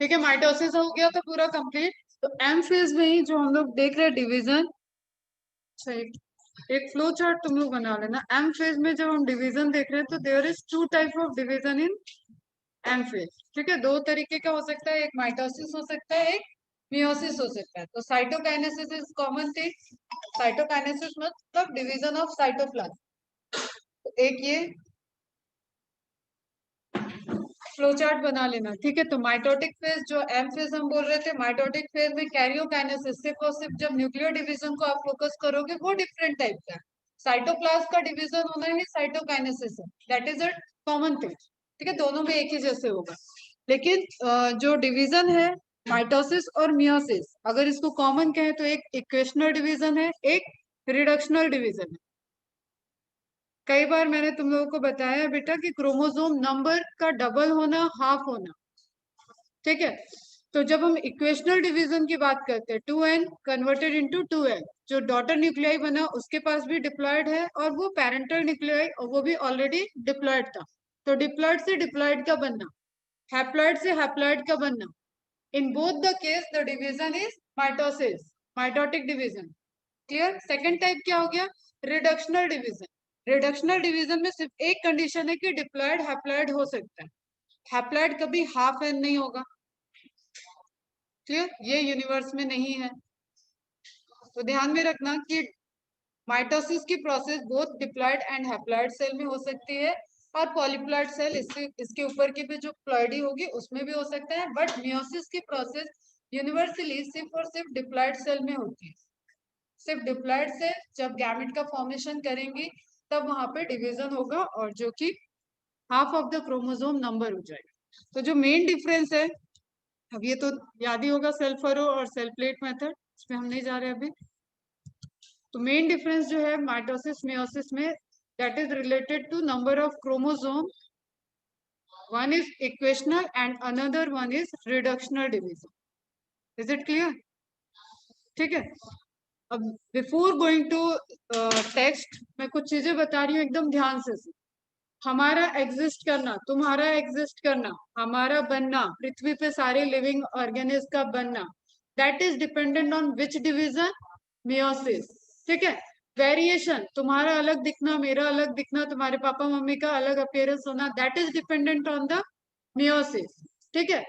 ठीक है, माइटोसिस हो गया तो पूरा कंप्लीट। तो एम फेज में ही जो हम लोग देख रहे हैं डिवीजन, एक फ्लो चार्ट तुम लोग बना लेना। एम फेज में जब हम डिवीजन देख रहे हैं तो there is two type of division in M phase. ठीक है, दो तरीके का हो सकता है, एक माइटोसिस हो सकता है, एक मियोसिस हो सकता है। तो cytokinesis is common thing. Cytokinesis मतलब डिवीजन ऑफ साइटोप्लाज्म। तो एक ये फ्लो चार्ट बना लेना। ठीक है, तो माइटोटिक फेज जो एम फेज हम बोल रहे थे, माइटोटिक फेज में कैरियोकाइनेसिस, सिर्फ और सिर्फ जब न्यूक्लियर डिवीजन को आप फोकस करोगे वो डिफरेंट टाइप का है। साइटोप्लाज्म का डिवीजन होना ही साइटोकाइनेसिस है, that is a common thing. ठीक है, दोनों में एक ही जैसे होगा। लेकिन जो डिवीजन है माइटोसिस और मियोसिस, अगर इसको कॉमन कहें तो एक इक्वेशनल डिवीजन है, एक रिडक्शनल डिवीजन है। कई बार मैंने तुम लोगों को बताया बेटा कि क्रोमोसोम नंबर का डबल होना, हाफ होना। ठीक है, तो जब हम इक्वेशनल डिवीजन की बात करते हैं, 2n कन्वर्टेड इनटू 2n, जो डॉटर न्यूक्लियाई बना उसके पास भी डिप्लॉयड है, और वो पेरेंटल न्यूक्लियाई और वो भी ऑलरेडी डिप्लॉयड था। तो डिप्लॉयड से डिप्लॉयड का बनना, हैप्लॉयड से हैप्लॉयड का बनना, in both the case the division is mitosis, mitotic division. Clear. Second type क्या हो गया, रिडक्शनल डिवीजन। रिडक्शनल डिवीजन में सिर्फ एक कंडीशन है कि डिप्लॉयड हैप्लॉयड हो सकता है, हैप्लॉयड कभी हाफ एन नहीं होगा। क्लियर, ये यूनिवर्स में नहीं है। तो ध्यान में रखना कि माइटोसिस की process both diploid and haploid cell में हो सकती है, और पॉलीप्लॉयड सेल, इसके ऊपर की भी जो प्लॉयडी होगी उसमें भी हो सकता है। बट मियोसिस की प्रोसेस यूनिवर्सली सिर्फ और सिर्फ डिप्लॉयड सेल में होती है। सिर्फ डिप्लॉयड सेल जब गैमेट का फॉर्मेशन करेंगी तब वहां पे डिवीजन होगा, और जो कि half of the chromosome number हो जाएगा। तो जो मेन डिफरेंस है, अब ये तो याद ही होगा, सेल फरो और सेल प्लेट मेथड, इसमें हम नहीं जा रहे अभी। तो मेन डिफरेंस जो है माइटोसिस मियोसिस में, that is related to number of chromosome. One is equational and another one is reductional division. Is it clear? ठीक है, अब बिफोर गोइंग टू टेक्स्ट मैं कुछ चीजें बता रही हूँ, एकदम ध्यान से। हमारा एग्जिस्ट करना, तुम्हारा एग्जिस्ट करना, हमारा बनना, पृथ्वी पे सारे लिविंग ऑर्गेनिज्म का बनना, that is dependent on which division, meiosis. ठीक है, वेरिएशन, तुम्हारा अलग दिखना, मेरा अलग दिखना, तुम्हारे पापा मम्मी का अलग अपियरेंस होना, that is dependent on the meiosis. ठीक है,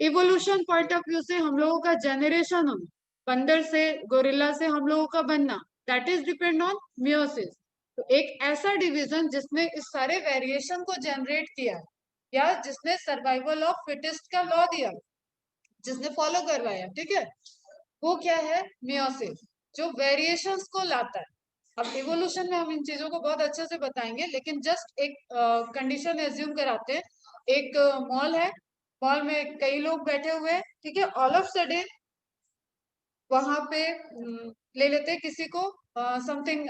इवोल्यूशन पॉइंट ऑफ व्यू से हम लोगों का जनरेशन होना, बंदर से गोरिल्ला से हम लोगों का बनना, that is depend on meiosis. तो एक ऐसा डिवीजन जिसने इस सारे वेरिएशन को जनरेट किया, या जिसने सर्वाइवल ऑफ फिटेस्ट का लॉ दिया, जिसने फॉलो करवाया, ठीक है, वो क्या है, मियोसिस, जो वेरिएशंस को लाता है। अब इवोल्यूशन में हम इन चीजों को बहुत अच्छे से बताएंगे, लेकिन जस्ट एक कंडीशन एज्यूम कराते हैं। एक मॉल है, मॉल में कई लोग बैठे हुए हैं, ठीक है, ऑल ऑफ सडन वहां पे ले लेते हैं किसी को समथिंग,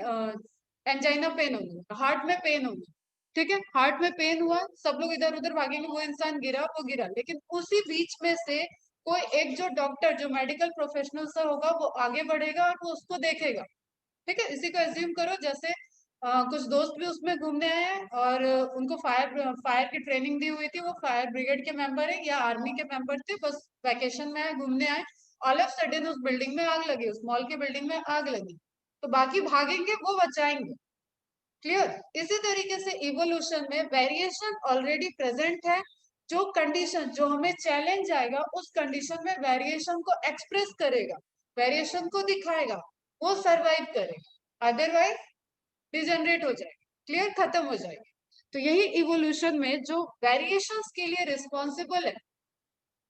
एंजाइना पेन होगी, हार्ट में पेन होगी। ठीक है, हार्ट में पेन हुआ, सब लोग इधर उधर भागेंगे, वो इंसान गिरा, वो गिरा, लेकिन उसी बीच में से कोई एक जो डॉक्टर, जो मेडिकल प्रोफेशनल सा होगा, वो आगे बढ़ेगा और वो उसको देखेगा। ठीक है, इसी को एज्यूम करो जैसे कुछ दोस्त भी उसमें घूमने आए हैं, और उनको फायर फायर की ट्रेनिंग दी हुई थी, वो फायर ब्रिगेड के मेंबर है या आर्मी के मेंबर थे, बस वैकेशन में आए, घूमने आए, ऑल ऑफ सडन उस बिल्डिंग में आग लगी, उस मॉल की बिल्डिंग में आग लगी, तो बाकी भागेंगे, वो बचाएंगे। क्लियर। इसी तरीके से इवोल्यूशन में वेरिएशन ऑलरेडी प्रेजेंट है, जो कंडीशन जो हमें चैलेंज आएगा उस कंडीशन में वेरिएशन को एक्सप्रेस करेगा, वेरिएशन को दिखाएगा, वो सरवाइव करेगा, अदरवाइज डिजेनरेट हो जाएगा, क्लियर, खत्म हो जाएगी। तो यही इवोल्यूशन में जो वेरिएशंस के लिए रिस्पॉन्सिबल है,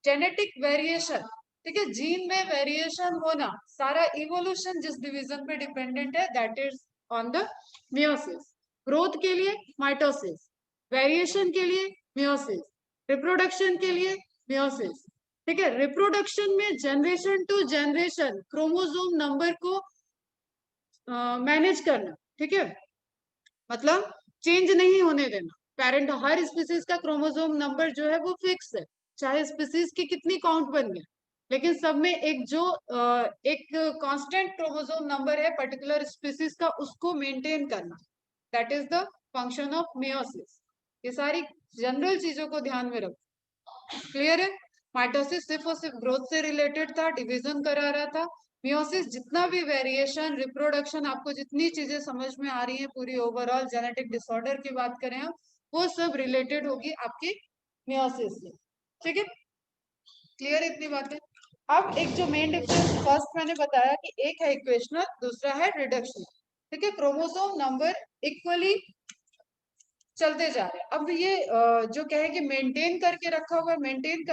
जेनेटिक वेरिएशन, ठीक है, जीन में वेरिएशन होना, सारा इवोल्यूशन जिस डिवीजन पे डिपेंडेंट है, that is on the meiosis. Growth के लिए माइटोसिस, वेरिएशन के लिए मियोसिस, रिप्रोडक्शन के लिए मियोसिस। ठीक है, रिप्रोडक्शन में generation to generation chromosome number को मैनेज करना। ठीक है, मतलब चेंज नहीं होने देना। पेरेंट, हर स्पीसीज का क्रोमोसोम नंबर जो है वो फिक्स है, चाहे स्पीसीज की कितनी काउंट बन गए, लेकिन सब में एक जो एक कांस्टेंट क्रोमोसोम नंबर है पर्टिकुलर स्पीसीज का, उसको मेंटेन करना, that is the function of meiosis. ये सारी जनरल चीजों को ध्यान में रखो। क्लियर है? माइटोसिस सिर्फ और सिर्फ ग्रोथ से रिलेटेड था, डिवीजन करा रहा था। मियोसिस जितना भी वेरिएशन, रिप्रोडक्शन, आपको जितनी चीजें समझ में आ रही हैं पूरी ओवरऑल जेनेटिक डिसऑर्डर की बात करें हम, वो सब रिलेटेड होगी आपकी मियोसिस से। ठीक है, क्लियर इतनी बातें? अब एक जो मेन डिफरेंस फर्स्ट मैंने बताया कि एक है इक्वेशनल, दूसरा है रिडक्शन। ठीक है, क्रोमोसोम नंबर इक्वली चलते जा रहे हैं। अब ये जो कहे कि मेंटेन करके रखा हुआ है, मेंटेन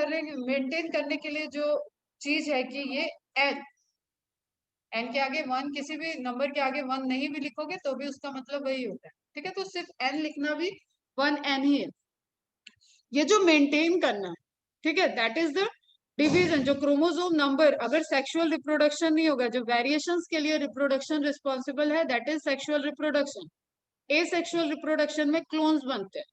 करने के लिए जो चीज है कि ये एन, एन के आगे वन, किसी भी नंबर के आगे वन नहीं भी लिखोगे तो भी उसका मतलब वही होता है। ठीक है, तो सिर्फ एन लिखना भी वन एन ही है। ये जो मेंटेन करना है, ठीक है, दैट इज द डिवीजन। जो क्रोमोसोम नंबर, अगर सेक्सुअल रिप्रोडक्शन नहीं होगा, जो वेरिएशंस के लिए रिप्रोडक्शन रिस्पॉन्सिबल है, that is sexual reproduction. Asexual reproduction में क्लोन्स बनते हैं।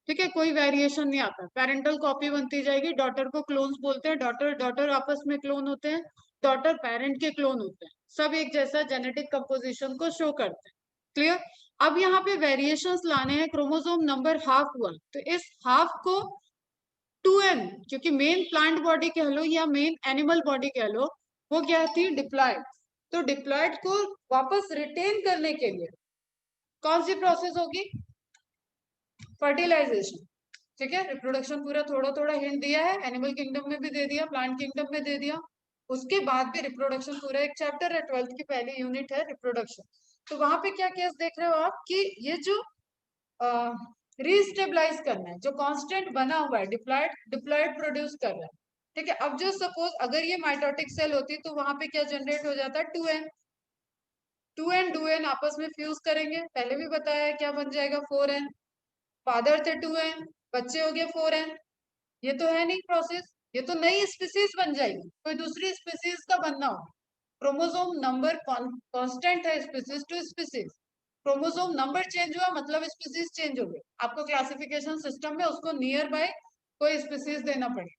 ठीक है, कोई वेरिएशन नहीं आता, पेरेंटल कॉपी बनती जाएगी। डॉटर को क्लोन्स बोलते हैं, डॉटर डॉटर आपस में क्लोन होते हैं, डॉटर पेरेंट के क्लोन होते हैं, सब एक जैसा जेनेटिक कंपोजिशन को शो करते हैं। क्लियर? अब यहाँ पे वेरिएशंस लाने हैं, क्रोमोसोम नंबर हाफ हुआ, तो इस हाफ को 2n, क्योंकि मेन प्लांट बॉडी कह लो या मेन एनिमल बॉडी कह लो, वो क्या थी? डिप्लॉयड। तो डिप्लॉयड को वापस रिटेन करने के लिए कौन सी प्रोसेस होगी? फर्टिलाइजेशन। ठीक है, रिप्रोडक्शन पूरा थोड़ा थोड़ा हिंट दिया है, एनिमल किंगडम में भी दे दिया, प्लांट किंगडम में दे दिया। उसके बाद भी रिप्रोडक्शन पूरा एक चैप्टर है, 12th की पहली यूनिट है रिप्रोडक्शन। तो वहां पे क्या केस देख रहे हो आप कि ये जो रीस्टेबलाइज करना है, जो कांस्टेंट बना हुआ है, डिप्लॉयड डिप्लॉयड प्रोड्यूस कर रहा है। ठीक है, अब जो सपोज अगर ये माइटोटिक सेल होती तो वहां पे क्या जनरेट हो जाता? 2n। 2n 2n आपस में फ्यूज करेंगे, पहले भी बताया है, क्या बन जाएगा? 4n। फादर थे 2n, बच्चे हो गए 4n। ये तो है नहीं प्रोसेस, ये तो नई स्पीसीज बन जाएगी, कोई दूसरी स्पीसीज का बनना हो। क्रोमोसोम नंबर कांस्टेंट है species to species. Chromosome number change हुआ मतलब स्पीसीज चेंज हो गई, आपको क्लासिफिकेशन सिस्टम में उसको नियर बाय कोई स्पीसीज देना पड़ेगा।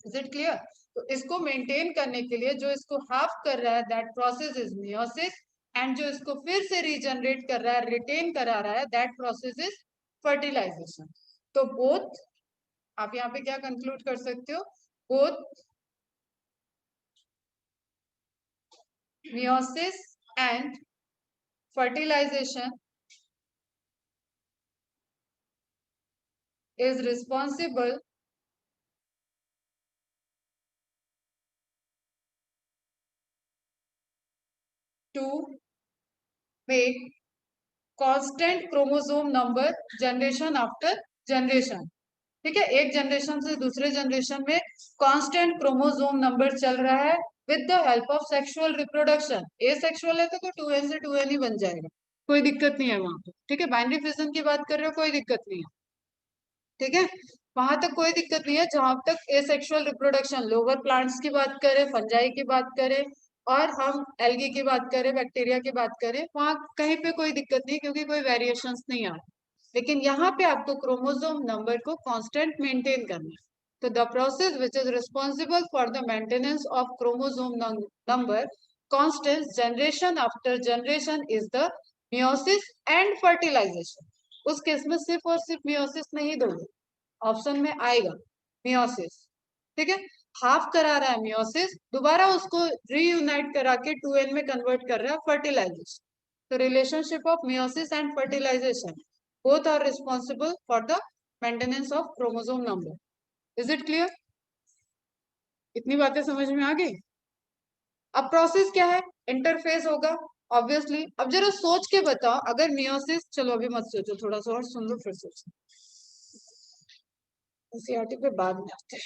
Is it clear? तो इसको मेंटेन करने के लिए जो इसको हाफ कर रहा है, that process is meiosis. And जो इसको फिर से रीजनरेट कर रहा है, रिटेन करा रहा है, दैट प्रोसेस इज फर्टिलाइजेशन। तो बोथ, आप यहाँ पे क्या कंक्लूड कर सकते हो? Both meiosis and fertilization is responsible to make constant chromosome number generation after generation। ठीक है, एक जनरेशन से दूसरे जनरेशन में कांस्टेंट क्रोमोसोम नंबर चल रहा है with the help of sexual reproduction. A sexual है तो 2n से 2n ही बन जाएगा, कोई दिक्कत नहीं है वहां पे। ठीक है, बाइनरी फिजन की बात कर रहे हो, कोई दिक्कत नहीं है। ठीक है, वहां तक कोई दिक्कत नहीं है। जहां तक एसेक्सुअल रिप्रोडक्शन, लोअर प्लांट्स की बात करें, फंजाई की बात करें, और हम एल्गी की बात करें, बैक्टीरिया की बात करें, वहां कहीं पे कोई दिक्कत नहीं, क्योंकि कोई वेरिएशंस नहीं आ रहे। लेकिन यहाँ पे आपको क्रोमोसोम नंबर को कांस्टेंट मेंटेन करना है। तो the process which is responsible for the maintenance of chromosome number constant generation after generation is the meiosis and fertilisation. उस केस में सिर्फ और सिर्फ मियोसिस नहीं दोगे, ऑप्शन में आएगा मियोसिस। ठीक है, हाफ करा रहा है मियोसिस, दोबारा उसको रीयूनाइट करा के 2n में कन्वर्ट कर रहा है फर्टिलाइजेशन। तो relationship of meiosis and fertilisation, both are responsible for the maintenance of chromosome number। is it clear? इतनी बातें समझ में आ गई? अब प्रोसेस क्या है? इंटरफेस होगा ऑब्वियसली। अब जरा सोच के बताओ, अगर मियोसिस, चलो अभी मत सोचो, थोड़ा सा और सुन लो फिर सोचो, एनसीईआरटी पे बाद में आते हैं।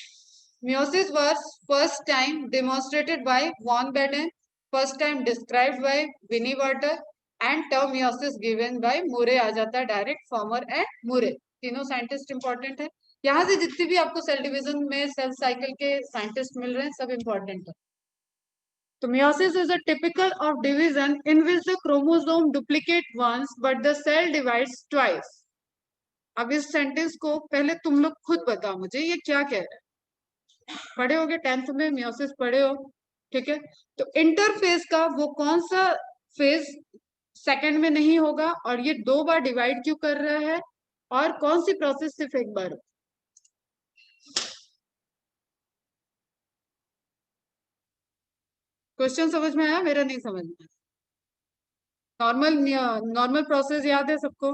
Meiosis was first time demonstrated by von Baden, first time described by Winnie Water, and term meiosis given by Murray आ जाता है डायरेक्ट, फॉर्मर एंड मुरे, तीनों साइंटिस्ट इंपॉर्टेंट है। यहाँ से जितने भी आपको सेल डिवीजन में सेल साइकिल के साइंटिस्ट मिल रहे हैं सब इंपॉर्टेंट है। तो meiosis is a typical of division in which the chromosome duplicate once but the cell divides twice। अब इस सेंटेंस को पहले तुम लोग खुद बताओ मुझे ये क्या कह रहा है। पढ़े होगे 10th में मियोसिस पढ़े हो, ठीक है। तो इंटरफेज का वो कौन सा फेज सेकंड में नहीं होगा, और ये 2 बार डिवाइड क्यों कर रहा है, और कौन सी प्रोसेस सिर्फ एक बार हो? क्वेश्चन समझ में आया? मेरा नहीं समझ में। नॉर्मल नॉर्मल प्रोसेस याद है सबको?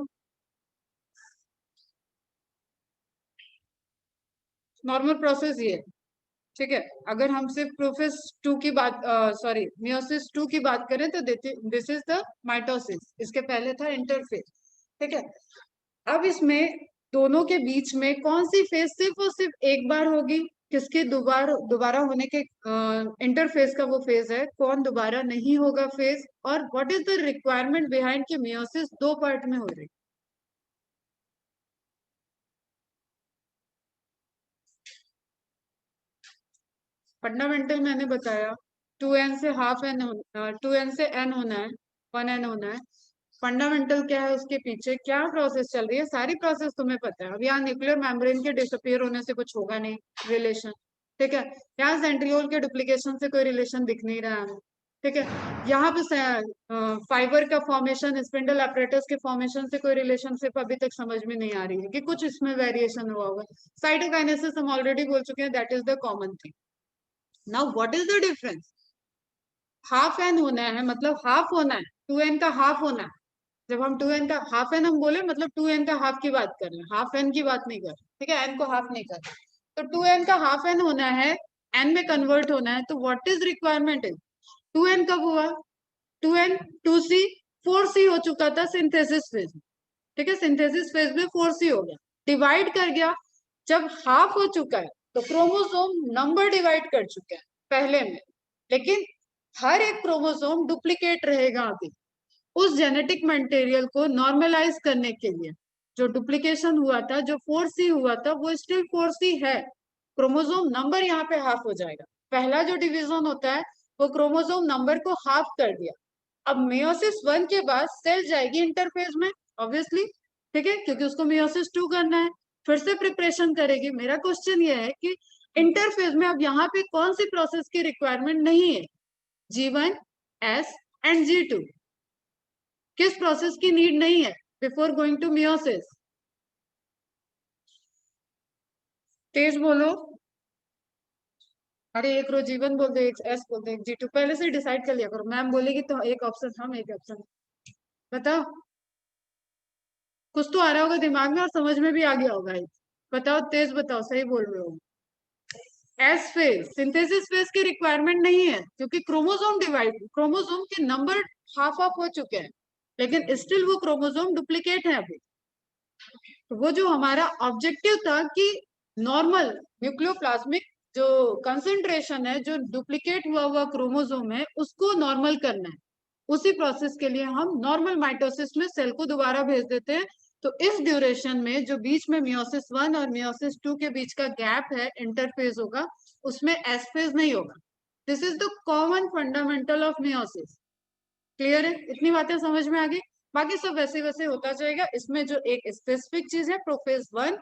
नॉर्मल प्रोसेस ये है, ठीक है। अगर हम सिर्फ प्रोफेस टू की बात, सॉरी, मियोसिस टू की बात करें तो दिस इज द माइटोसिस, इसके पहले था इंटरफेज, ठीक है। अब इसमें दोनों के बीच में कौन सी फेज सिर्फ और सिर्फ एक बार होगी? किसके दोबारा दोबारा होने के इंटरफेज का वो फेज है, कौन दोबारा नहीं होगा फेज, और what is the requirement behind कि मियोसिस दो पार्ट में हो रही? फंडामेंटल मैंने बताया, 2n से हाफ एन, 2n से n होना है, 1n होना है। फंडामेंटल क्या है, उसके पीछे क्या प्रोसेस चल रही है, सारी प्रोसेस तुम्हें पता है। अब यहाँ न्यूक्लियर मेम्ब्रेन के डिसअपियर होने से कुछ होगा नहीं रिलेशन, ठीक है। यहाँ सेंट्रियोल के डुप्लीकेशन से कोई रिलेशन दिख नहीं रहा है, ठीक है। यहाँ पे फाइबर का फॉर्मेशन, स्पिंडल apparatus के फॉर्मेशन से कोई रिलेशनशिप अभी तक समझ में नहीं आ रही है कि कुछ इसमें वेरिएशन हुआ होगा। साइटोकाइनेसिस हम ऑलरेडी बोल चुके हैं, that is the common thing. Now what is the difference? Half an होना है मतलब हाफ होना है, 2n का हाफ होना है। जब हम 2n का हाफ एन हम बोले मतलब 2n का हाफ की बात कर रहे हैं, हाफ एन की बात नहीं कर रहे, ठीक है। एन को हाफ नहीं कर रहे, तो 2n का हाफ एन होना है, एन में कन्वर्ट होना है। तो what is requirement is, 2n कब हुआ? 2n 2c 4c हो चुका था सिंथेसिस फेज में, ठीक है। सिंथेसिस फेज में 4c हो गया, डिवाइड कर गया। जब हाफ हो चुका है तो क्रोमोसोम नंबर डिवाइड कर चुके हैं पहले में, लेकिन हर एक क्रोमोसोम डुप्लीकेट रहेगा अभी। उस जेनेटिक मटेरियल को नॉर्मलाइज करने के लिए जो डुप्लीकेशन हुआ था, जो 4c हुआ था, वो स्टिल 4c है। क्रोमोसोम नंबर यहाँ पे हाफ हो जाएगा। पहला जो डिवीजन होता है वो क्रोमोसोम नंबर को हाफ कर दिया। अब मेयोसिस 1 के बाद सेल जाएगी इंटरफेज में, ऑब्वियसली, ठीक है, क्योंकि उसको मेयोसिस 2 करना है, फिर से प्रिपरेशन करेगी। मेरा क्वेश्चन ये है कि इंटरफेज में अब यहाँ पे कौन सी प्रोसेस की रिक्वायरमेंट नहीं है? G1, S एंड G2, किस प्रोसेस की नीड नहीं है बिफोर गोइंग टू मियोसिस? तेज बोलो। अरे एक रो G1 बोल दो, एक S बोल दो, एक G2, पहले से डिसाइड कर लिया करो। मैम बोलेगी तो एक ऑप्शन हम, एक ऑप्शन। बताओ, कुछ तो आ रहा होगा दिमाग में और समझ में भी आ गया होगा। बताओ, तेज बताओ, सही बोल रहे हो। एस फेज, सिंथेसिस फेज की रिक्वायरमेंट नहीं है, क्योंकि क्रोमोसोम डिवाइड, क्रोमोसोम के नंबर हाफ ऑफ हो चुके हैं, लेकिन स्टिल वो क्रोमोसोम डुप्लीकेट है अभी। तो वो जो हमारा ऑब्जेक्टिव था कि नॉर्मल न्यूक्लियोप्लाज्मिक जो कंसंट्रेशन है, जो डुप्लीकेट हुआ हुआ क्रोमोसोम है, उसको नॉर्मल करना है। उसी प्रोसेस के लिए हम नॉर्मल माइटोसिस में सेल को दोबारा भेज देते हैं। तो इस ड्यूरेशन में जो बीच में मियोसिस 1 और मियोसिस 2 के बीच का गैप है, इंटरफेज होगा, उसमें एस फेज नहीं होगा। This is the common fundamental of meiosis. Clear है? इतनी बातें समझ में आ गई? बाकी सब वैसे वैसे होता जाएगा। इसमें जो एक स्पेसिफिक चीज है प्रोफेज 1,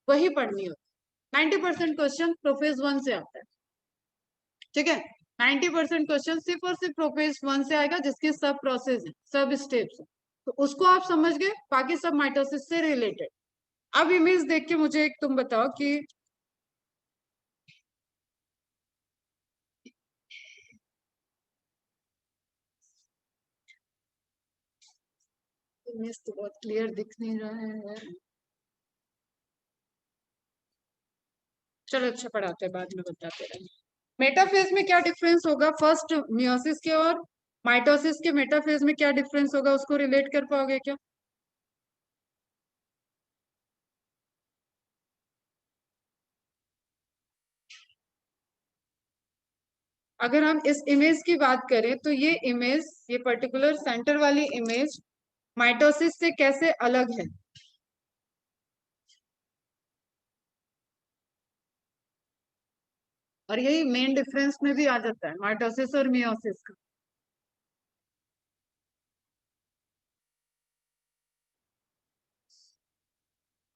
वही पढ़नी होती। 90% क्वेश्चन प्रोफेज 1 से आता है, ठीक है। 90% क्वेश्चन सिर्फ और सिर्फ प्रोफेज 1 से आएगा, जिसकी सब प्रोसेस है, सब स्टेप्स है। तो उसको आप समझ गए, बाकी सब माइटोसिस से रिलेटेड। अब इमेज देख के मुझे एक तुम बताओ कि इमेज तो बहुत क्लियर दिख नहीं रहा है। चलो अच्छा, पढ़ाते हैं, बाद में बताते रहे। मेटाफेज में क्या डिफरेंस होगा फर्स्ट मियोसिस के और माइटोसिस के? मेटाफेज में क्या डिफरेंस होगा, उसको रिलेट कर पाओगे क्या? अगर हम इस इमेज की बात करें तो ये इमेज, ये पर्टिकुलर सेंटर वाली इमेज माइटोसिस से कैसे अलग है? और यही मेन डिफरेंस में भी आ जाता है माइटोसिस और मियोसिस का।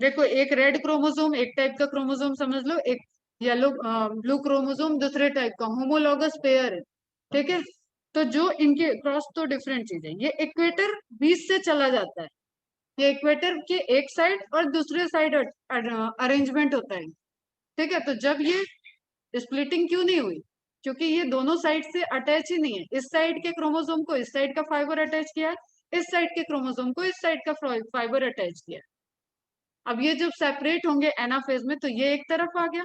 देखो, एक रेड क्रोमोसोम एक टाइप का क्रोमोसोम समझ लो, एक येलो ब्लू क्रोमोसोम दूसरे टाइप का, होमोलॉगस पेयर है, ठीक है। तो जो इनके क्रॉस तो डिफरेंट चीज है, ये इक्वेटर बीच से चला जाता है, ये इक्वेटर के एक साइड और दूसरे साइड अरेंजमेंट होता है, ठीक है। तो जब ये स्प्लिटिंग क्यों नहीं हुई? क्योंकि ये दोनों साइड से अटैच ही नहीं है। इस साइड के क्रोमोसोम को इस साइड का फाइबर अटैच किया है, इस साइड के क्रोमोसोम को इस साइड का फाइबर अटैच किया है। अब ये जब सेपरेट होंगे एनाफेज में तो ये एक तरफ आ गया,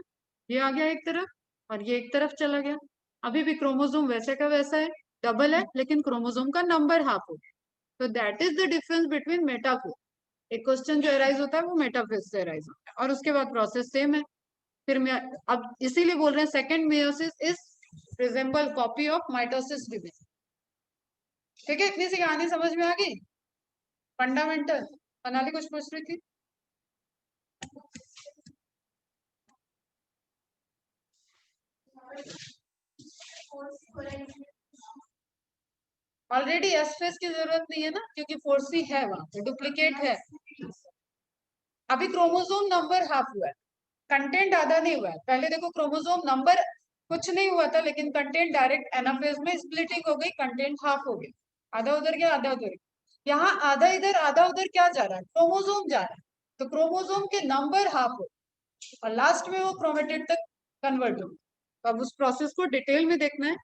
ये आ गया एक तरफ, और ये एक तरफ चला गया। अभी भी क्रोमोसोम वैसे का वैसा है, डबल है, लेकिन क्रोमोसोम का नंबर हाफ हो गया। तो that is the difference between metaphase. एक क्वेश्चन जो अराइज होता है वो मेटाफेज से अराइज होता है, और उसके बाद प्रोसेस सेम है। फिर मैं अब इसीलिए बोल रहे हैं second meiosis is resemble copy of mitosis division. ठीक है, इतनी सी कहानी समझ में आ गई। फंडामेंटल मनाली कुछ पूछ रही थी। ऑलरेडी एस फेस की जरूरत नहीं है ना, क्योंकि फोर्सी है वहां पे, डुप्लीकेट है। अभी क्रोमोसोम नंबर हाफ हुआ है, कंटेंट आधा नहीं हुआ है। पहले देखो क्रोमोसोम नंबर कुछ नहीं हुआ था, लेकिन कंटेंट डायरेक्ट एनाफेज में स्प्लिटिंग हो गई, कंटेंट हाफ हो गया, आधा उधर गया आधा उधर गया। यहाँ आधा इधर आधा उधर क्या जा रहा है, क्रोमोसोम जा रहा है। तो क्रोमोसोम के नंबर हाफ हो और लास्ट में वो क्रोमेटिड तक कन्वर्ट हो। तो अब उस प्रोसेस को डिटेल में देखना है,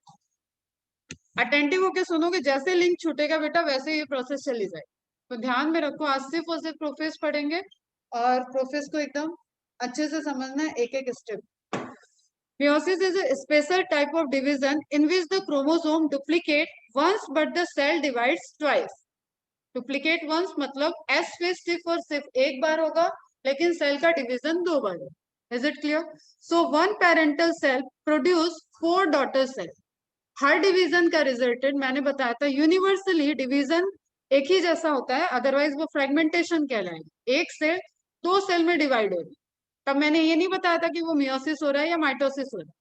अटेंटिव होके सुनोगे, जैसे लिंक छूटेगा बेटा वैसे ये प्रोसेस चली जाए। तो ध्यान में रखो, आज सिर्फ और सिर्फ प्रोफेस पढ़ेंगे, और प्रोफेस को एकदम अच्छे से समझना है एक एक step. Meiosis is a special type of division in which the chromosome duplicate once but the cell divides twice. Duplicate once मतलब S phase सिर्फ एक बार होगा, लेकिन सेल का डिवीजन दो बार होगा। Is it clear? So one parental cell produce 4 daughter cells. Her division का resultant मैंने बताया था, यूनिवर्सली डिवीजन एक ही जैसा होता है, अदरवाइज वो फ्रेगमेंटेशन कहलाएगा। एक सेल 2 सेल में डिवाइड होगी। तब मैंने ये नहीं बताया था कि वो मियोसिस हो रहा है या माइटोसिस हो रहा है।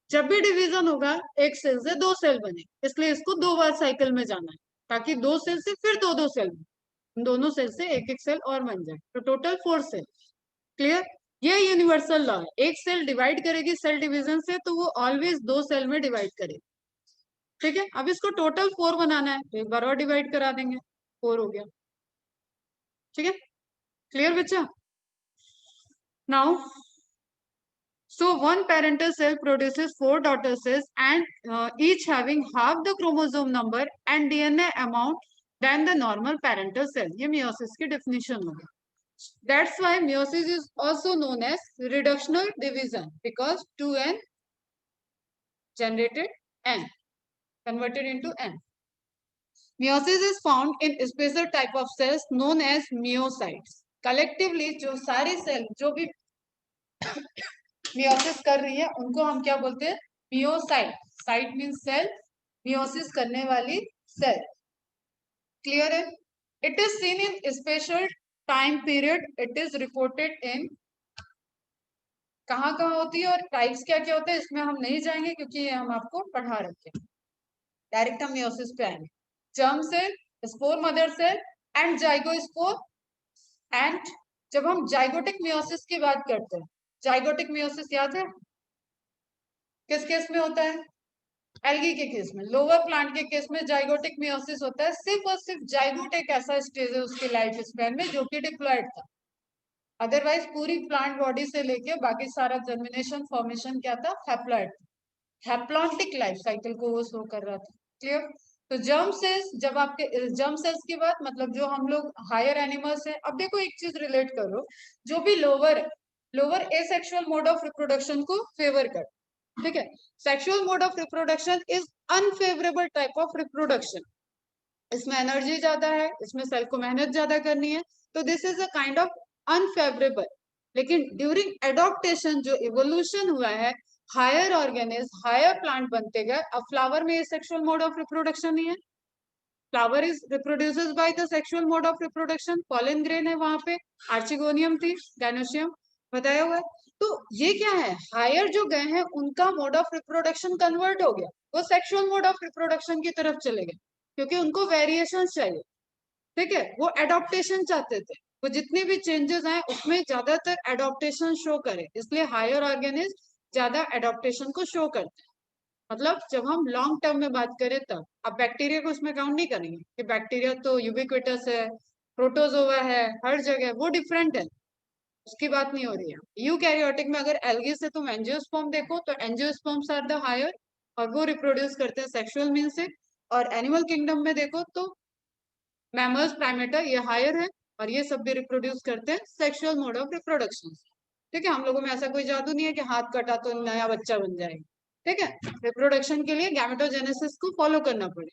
जब भी डिवीजन होगा एक सेल से 2 सेल बने, इसलिए इसको 2 बार साइकिल में जाना है, ताकि 2 सेल से फिर 2 सेल बने, दोनों सेल से एक एक सेल और बन जाए, तो टोटल 4 सेल। क्लियर? ये यूनिवर्सल लॉ है। एक सेल डिवाइड करेगी सेल डिवीजन से तो वो ऑलवेज 2 सेल में डिवाइड करेगी। ठीक है, अब इसको टोटल 4 बनाना है, तो एक बार और डिवाइड करा देंगे, 4 हो गया। ठीक है, क्लियर बच्चा? Now so one parental cell produces 4 daughter cells, and each having half the chromosome number and DNA amount than the normal parental cell. ये meiosis की definition होगी. That's why meiosis is also known as reductional division, because 2n generated n, converted into n. Meiosis is found in a special type of cells known as myocytes. Collectively जो सारी cell जो भी meiosis कर रही है उनको हम क्या बोलते हैं, meiocyte. Cyte mean cell, meiosis करने वाली सेल। क्लियर है? It is seen in special time period, it is reported in, कहाँ कहाँ होती है और टाइप्स क्या क्या होते हैं इसमें हम नहीं जाएंगे, क्योंकि ये हम आपको पढ़ा रखे हैं। डायरेक्ट हम मियोसिस पे आएंगे। Germ cell, spore mother cell and zygospore. And जब हम जाइगोटिक मियोसिस की बात करते हैं, जाइगोटिक मियोसिस याद है किस केस में होता है? एल्गी के केस में। लोअर प्लांट के केस में जाइगोटिक मियोसिस होता है। सिर्फ और सिर्फ जाइगोट एक ऐसा स्टेज है उसकी लाइफ स्पैन में जो कि डिप्लॉयड था, अदरवाइज पूरी प्लांट बॉडी से लेके बाकी सारा जर्मिनेशन फॉर्मेशन क्या था, हैप्लॉयड। हैप्लॉन्टिक लाइफ साइकिल को वो शो कर रहा था। क्लियर? तो जर्म सेल्स, जब आपके जर्म सेल्स की बात मतलब जो हम लोग हायर एनिमल्स है। अब देखो एक चीज रिलेट करो, जो भी lower asexual mode of reproduction को फेवर कर, ठीक है। Sexual mode of reproduction is unfavourable type of reproduction. इसमें एनर्जी ज्यादा है, इसमें सेल को मेहनत ज्यादा करनी है, तो this is a kind of unfavourable. लेकिन ड्यूरिंग एडॉप्टेशन जो इवोल्यूशन हुआ है, हायर ऑर्गेनिज्म हायर प्लांट बनते गए। अब फ्लावर में सेक्सुअल मोड ऑफ रिप्रोडक्शन नहीं है, flower is reproduces by the sexual mode of reproduction. Pollen grain है वहां पे, आर्चिगोनियम थी, गैनोशियम बताया हुआ है। तो ये क्या है, हायर जो गए हैं उनका मोड ऑफ रिप्रोडक्शन कन्वर्ट हो गया, वो सेक्सुअल मोड ऑफ रिप्रोडक्शन की तरफ चले गए, क्योंकि उनको वेरिएशन चाहिए। ठीक है, वो एडॉप्टेशन चाहते थे, वो जितने भी चेंजेस आए उसमें ज्यादातर एडॉप्टेशन शो करे, इसलिए हायर ऑर्गेनिज्म ज्यादा एडॉप्टेशन को शो करते हैं। मतलब जब हम लॉन्ग टर्म में बात करें तब, अब बैक्टीरिया को उसमें काउंट नहीं करेंगे कि बैक्टीरिया तो यूबिक्विटस है, प्रोटोजोआ है, हर जगह वो डिफरेंट है। उसकी बात नहीं हो रही है। यूकैरियोटिक में अगर एल्गी से तुम एंजियोस्पर्म देखो तो एंजियोस्पर्म्स आर द हायर और वो रिप्रोड्यूस करते हैं सेक्सुअल मीन से। और एनिमल किंगडम में देखो तो मैमल्स प्राइमेटा ये हायर है और ये सब भी रिप्रोड्यूस करते हैं सेक्सुअल मोड ऑफ रिप्रोडक्शन। ठीक है, हम लोगों में ऐसा कोई जादू नहीं है कि हाथ कटा तो नया बच्चा बन जाएगा। ठीक है, रिप्रोडक्शन के लिए गैमेटोजेनेसिस को फॉलो करना पड़े।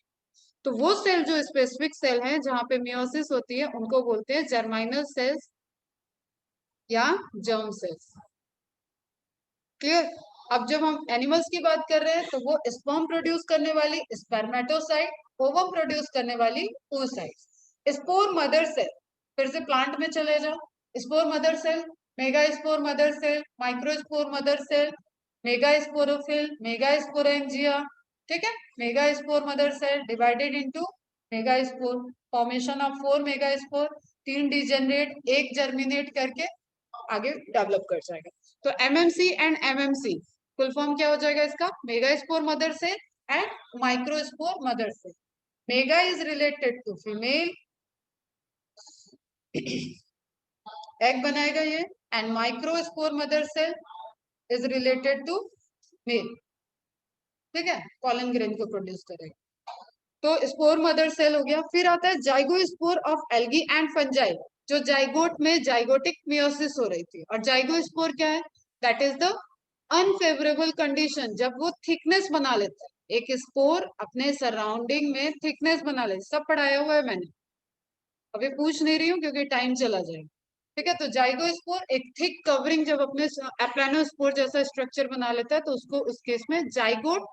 तो वो सेल जो स्पेसिफिक सेल है जहाँ पे मियोसिस होती है उनको बोलते हैं जर्माइनल सेल्स या जर्म सेल्स। क्लियर। अब जब हम एनिमल्स की बात कर रहे हैं तो वो स्पर्म प्रोड्यूस करने वाली स्पर्मेटोसाइट, ओवम प्रोड्यूस करने वाली oocyte। स्पोर मदर सेल, फिर से प्लांट में चले जाओ। Spore mother cell, mega spore mother cell, micro spore mother cell, mega sporophyll, mega sporangia. ठीक है, mega spore mother cell divided into mega spore, formation of 4 mega spore, 3 degenerate, एक germinate करके आगे डेवलप कर जाएगा। तो MMC and MMC full form क्या हो जाएगा इसका? Mega spore mother cell and micro spore mother cell. Mega is related to female, egg बनाएगा ये, and micro spore mother cell is related to male. ठीक है, कॉलन ग्रेन को produce करेगा। तो स्पोर मदर सेल हो गया। फिर आता है zygospore of algae and fungi, जो जाइगोट में जाइगोटिक मियोसिस हो रही थी। और जाइगोस्पोर क्या है? That is the unfavourable condition जब वो थिकनेस बना लेता है। एक स्पोर अपने सराउंडिंग में थिकनेस बना ले, सब पढ़ाया हुआ है मैंने, अभी पूछ नहीं रही हूँ क्योंकि टाइम चला जाएगा। ठीक है, तो जाइगोस्पोर एक थिक कवरिंग जब अपने एप्लानोस्पोर जैसा स्ट्रक्चर बना लेता है तो उसको उस केस में जाइगोट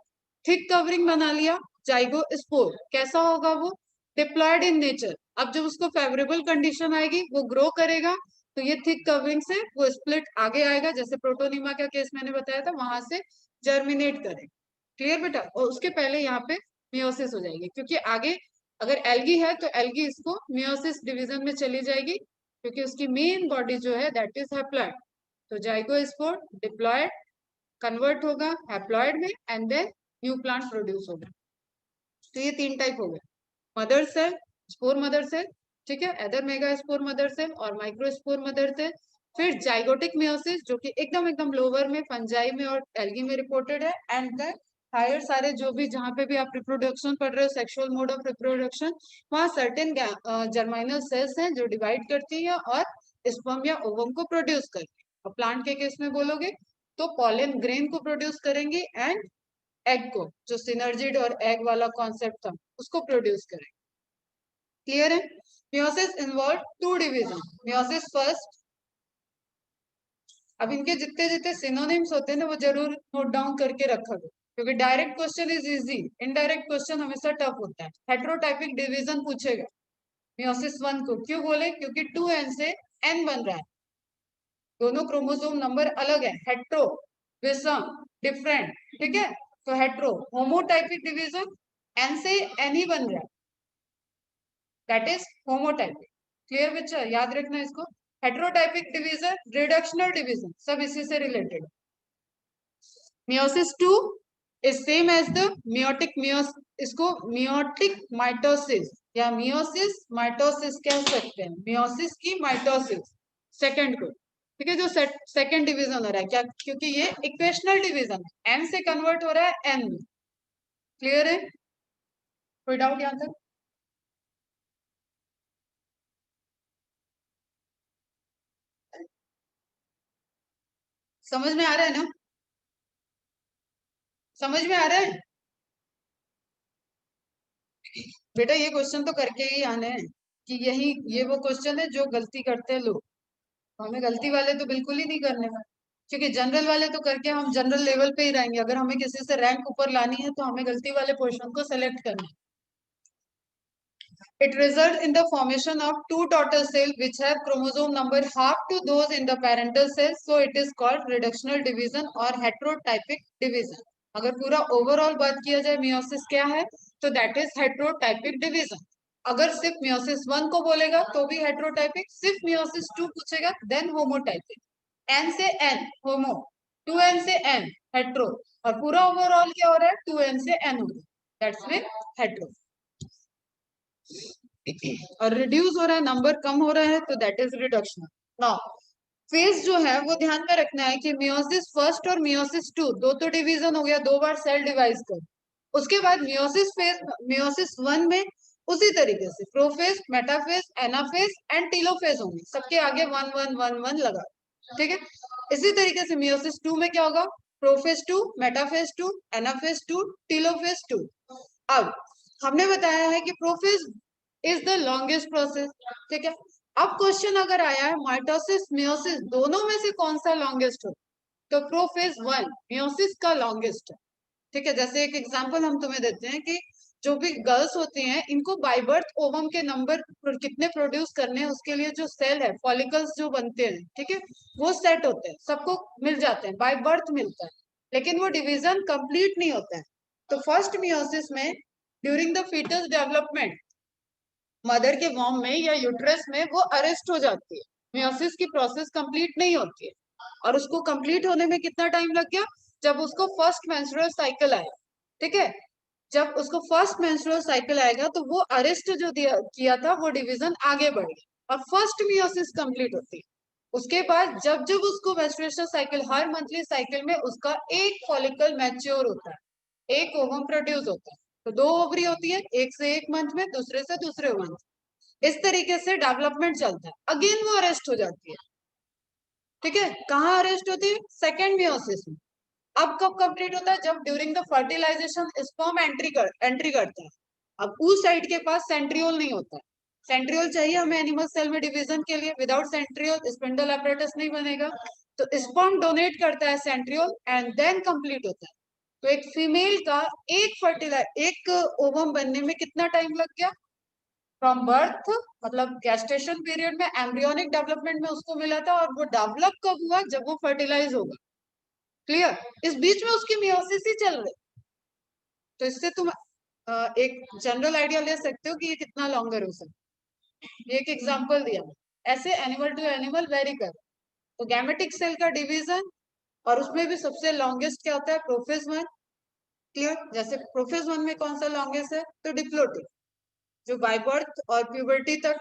थिक कवरिंग बना लिया। जाइगोस्पोर कैसा होगा? वो डिप्लॉयड इन नेचर। अब जब उसको फेवरेबल कंडीशन आएगी वो ग्रो करेगा तो ये थिक कवरिंग से वो स्प्लिट आगे आएगा, जैसे प्रोटोनिमा का केस मैंने बताया था, वहां से जर्मिनेट करेगा। क्लियर बेटा? और उसके पहले यहाँ पे मियोसिस हो जाएगी, क्योंकि आगे अगर एल्गी है तो एल्गी इसको मियोसिस डिवीजन में चली जाएगी, क्योंकि उसकी मेन बॉडी जो है दैट इज हैप्लॉइड। तो जाइगोस्पोर डिप्लॉयड कन्वर्ट होगा हैप्लॉइड में and then new plant produce होगा। तो ये 3 टाइप हो गए, mother cell, spore mother cell, ठीक है, other mega spore mother cell और माइक्रो स्पोर मदर सेल। फिर जाइगोटिक मियोसिस जो कि एकदम एकदम लोअर में फंजाई में और एल्गी में रिपोर्टेड है, एंड देन हायर सारे जो भी जहां पे भी आप रिप्रोडक्शन पढ़ रहे हो, सेक्सुअल मोड ऑफ रिप्रोडक्शन, वहां सर्टेन जर्माइनल सेल्स हैं जो डिवाइड करती है और स्पर्म या ओवम को प्रोड्यूस करती है। और प्लांट के केस में बोलोगे तो पॉलन ग्रेन को प्रोड्यूस करेंगी एंड एग को, जो सिनर्जिड और एग वाला कॉन्सेप्ट था उसको प्रोड्यूस करें। क्लियर है? Meiosis involve 2 division. Meiosis first, अब इनके जितने जितने सिनोनिम्स होते हैं ना वो जरूर नोट डाउन करके रखा करो, क्योंकि direct question is easy, indirect question हमेशा टफ होता है। हेट्रोटाइपिक डिवीजन पूछेगा मियोसिस 1 को, क्यों बोले? क्योंकि 2n से n बन रहा है, दोनों क्रोमोसोम नंबर अलग है। हेट्रो, विषम, डिफरेंट। ठीक है, तो हेट्रो। होमोटाइपिक डिवीजन n से n ही बन रहा है, दैट इज होमोटाइपिक। क्लियर बच्चा? याद रखना इसको। हेट्रोटाइपिक डिवीजन, रिडक्शनल डिवीजन, सब इसी से related. Meiosis 2 is same as the meiotic meiosis, इसको मियोटिक माइटोसिस या मियोसिस माइटोसिस कह सकते हैं, मियोसिस की माइटोसिस सेकंड को। ठीक है, जो सेकंड डिवीजन हो रहा है क्या? क्योंकि ये इक्वेशनल डिवीजन है, एन से कन्वर्ट हो रहा है एन में। क्लियर है? कोई डाउट यहाँ तक? समझ में आ रहा है ना? समझ में आ रहा है बेटा? ये क्वेश्चन तो करके ही आने हैं कि यही ये वो क्वेश्चन है जो गलती करते हैं लोग। हमें गलती वाले तो बिल्कुल ही नहीं करने का, क्योंकि जनरल वाले तो करके हम जनरल लेवल पे ही रहेंगे। अगर हमें किसी से रैंक ऊपर लानी है तो हमें गलती वाले पोर्शन को सेलेक्ट करना है। It results in the formation of two daughter cells which have chromosome number half to those in the parental cells. So it is called reductional division or heterotypic division. अगर पूरा overall बात किया जाए meiosis क्या है, तो that is हेट्रोटाइपिक division. अगर सिर्फ मियोसिस 1 को बोलेगा तो भी हेट्रोटाइपिक, सिर्फ मियोसिस 2 पूछेगा देन होमोटाइपिक। एन से एन होमो, 2n से n हेट्रो, और पूरा ओवरऑल क्या हो रहा है? 2n से n हो रहा है, दैट्स मीन हेट्रो। और रिड्यूस हो रहा है, नंबर कम हो रहा है, तो that is reduction. Now phase जो है वो ध्यान में रखना है कि मियोसिस फर्स्ट और मियोसिस टू, दो तो डिवीजन हो गया, दो बार सेल डिवाइड कर, उसके बाद मियोसिस फेज, मियोसिस वन में उसी तरीके से prophase, metaphase, anaphase and telophase होंगे, सबके आगे वन वन वन वन लगा, ठीक है। इसी तरीके से मियोसिस टू में क्या होगा, prophase two, metaphase two, anaphase two, telophase two. अब हमने बताया है कि prophase is the longest process, ठीक है। अब क्वेश्चन अगर आया है माइटोसिस मियोसिस दोनों में से कौन सा लॉन्गेस्ट हो, तो प्रोफेज वन मियोसिस का लॉन्गेस्ट है, ठीक है। जैसे एक एग्जांपल हम तुम्हें देते हैं कि जो भी गर्ल्स होती हैं इनको बाय बर्थ ओवम के नंबर कितने प्रोड्यूस करने हैं उसके लिए जो सेल है, फॉलिकल्स जो बनते हैं, ठीक है, वो सेट होते हैं, सबको मिल जाते हैं, बाय बर्थ मिलता है, लेकिन वो डिवीजन कंप्लीट नहीं होता है। तो फर्स्ट मियोसिस में during the foetus development mother के वॉर्म में या यूट्रस में वो अरेस्ट हो जाती है, मियोसिस की प्रोसेस कंप्लीट नहीं होती है। और उसको कंप्लीट होने में कितना टाइम लग गया, जब उसको फर्स्ट मेंस्ट्रुअल साइकिल आया, ठीक है। जब उसको फर्स्ट मेंस्ट्रुअल साइकिल आएगा तो वो अरेस्ट जो दिया किया था वो डिवीजन आगे बढ़ गया और फर्स्ट मियोसिस कंप्लीट होती है। उसके बाद जब जब उसको मेंस्ट्रुएशन साइकिल, हर मंथली साइकिल में उसका एक फॉलिकल मैच्योर होता है, एक ओवम प्रोड्यूस होता है, तो दो ओवरी होती है, एक से एक मंथ में, दूसरे से दूसरे मंथ, इस तरीके से डेवलपमेंट चलता है। अगेन वो अरेस्ट हो जाती है, ठीक है। कहाँ अरेस्ट होती है, सेकेंड मियोसिस में। अब कब कंप्लीट होता है, जब during the fertilisation sperm entry करता है। अब उस साइड के पास सेंट्रियोल नहीं होता है, सेंट्रियोल चाहिए हमें एनिमल सेल में डिवीजन के लिए, विदाउट सेंट्रियोल स्पिंडल apparatus नहीं बनेगा, तो स्पर्म डोनेट करता है सेंट्रियोल एंड देन कंप्लीट होता है। तो एक फीमेल का एक ओवम बनने में कितना टाइम लग गया, फ्रॉम बर्थ, मतलब गेस्टेशन पीरियड में, एम्ब्रियोनिक डेवलपमेंट में उसको मिला था, और वो डेवलप कब हुआ, जब वो फर्टिलाइज होगा, क्लियर। इस बीच में उसकी मियोसिस ही चल रही, तो इससे तुम एक जनरल आइडिया ले सकते हो कि ये कितना लॉन्गर हो सकता है। ये एक एग्जांपल दिया, ऐसे एनिमल टू एनिमल वेरी कर। तो गैमेटिक सेल का डिवीजन, और उसमें भी सबसे लॉन्गेस्ट क्या होता है, प्रोफेज वन, क्लियर। जैसे प्रोफेज वन में कौन सा लॉन्गेस्ट है, तो डिप्लोटिक, जो बाय बर्थ और प्यूबर्टी तक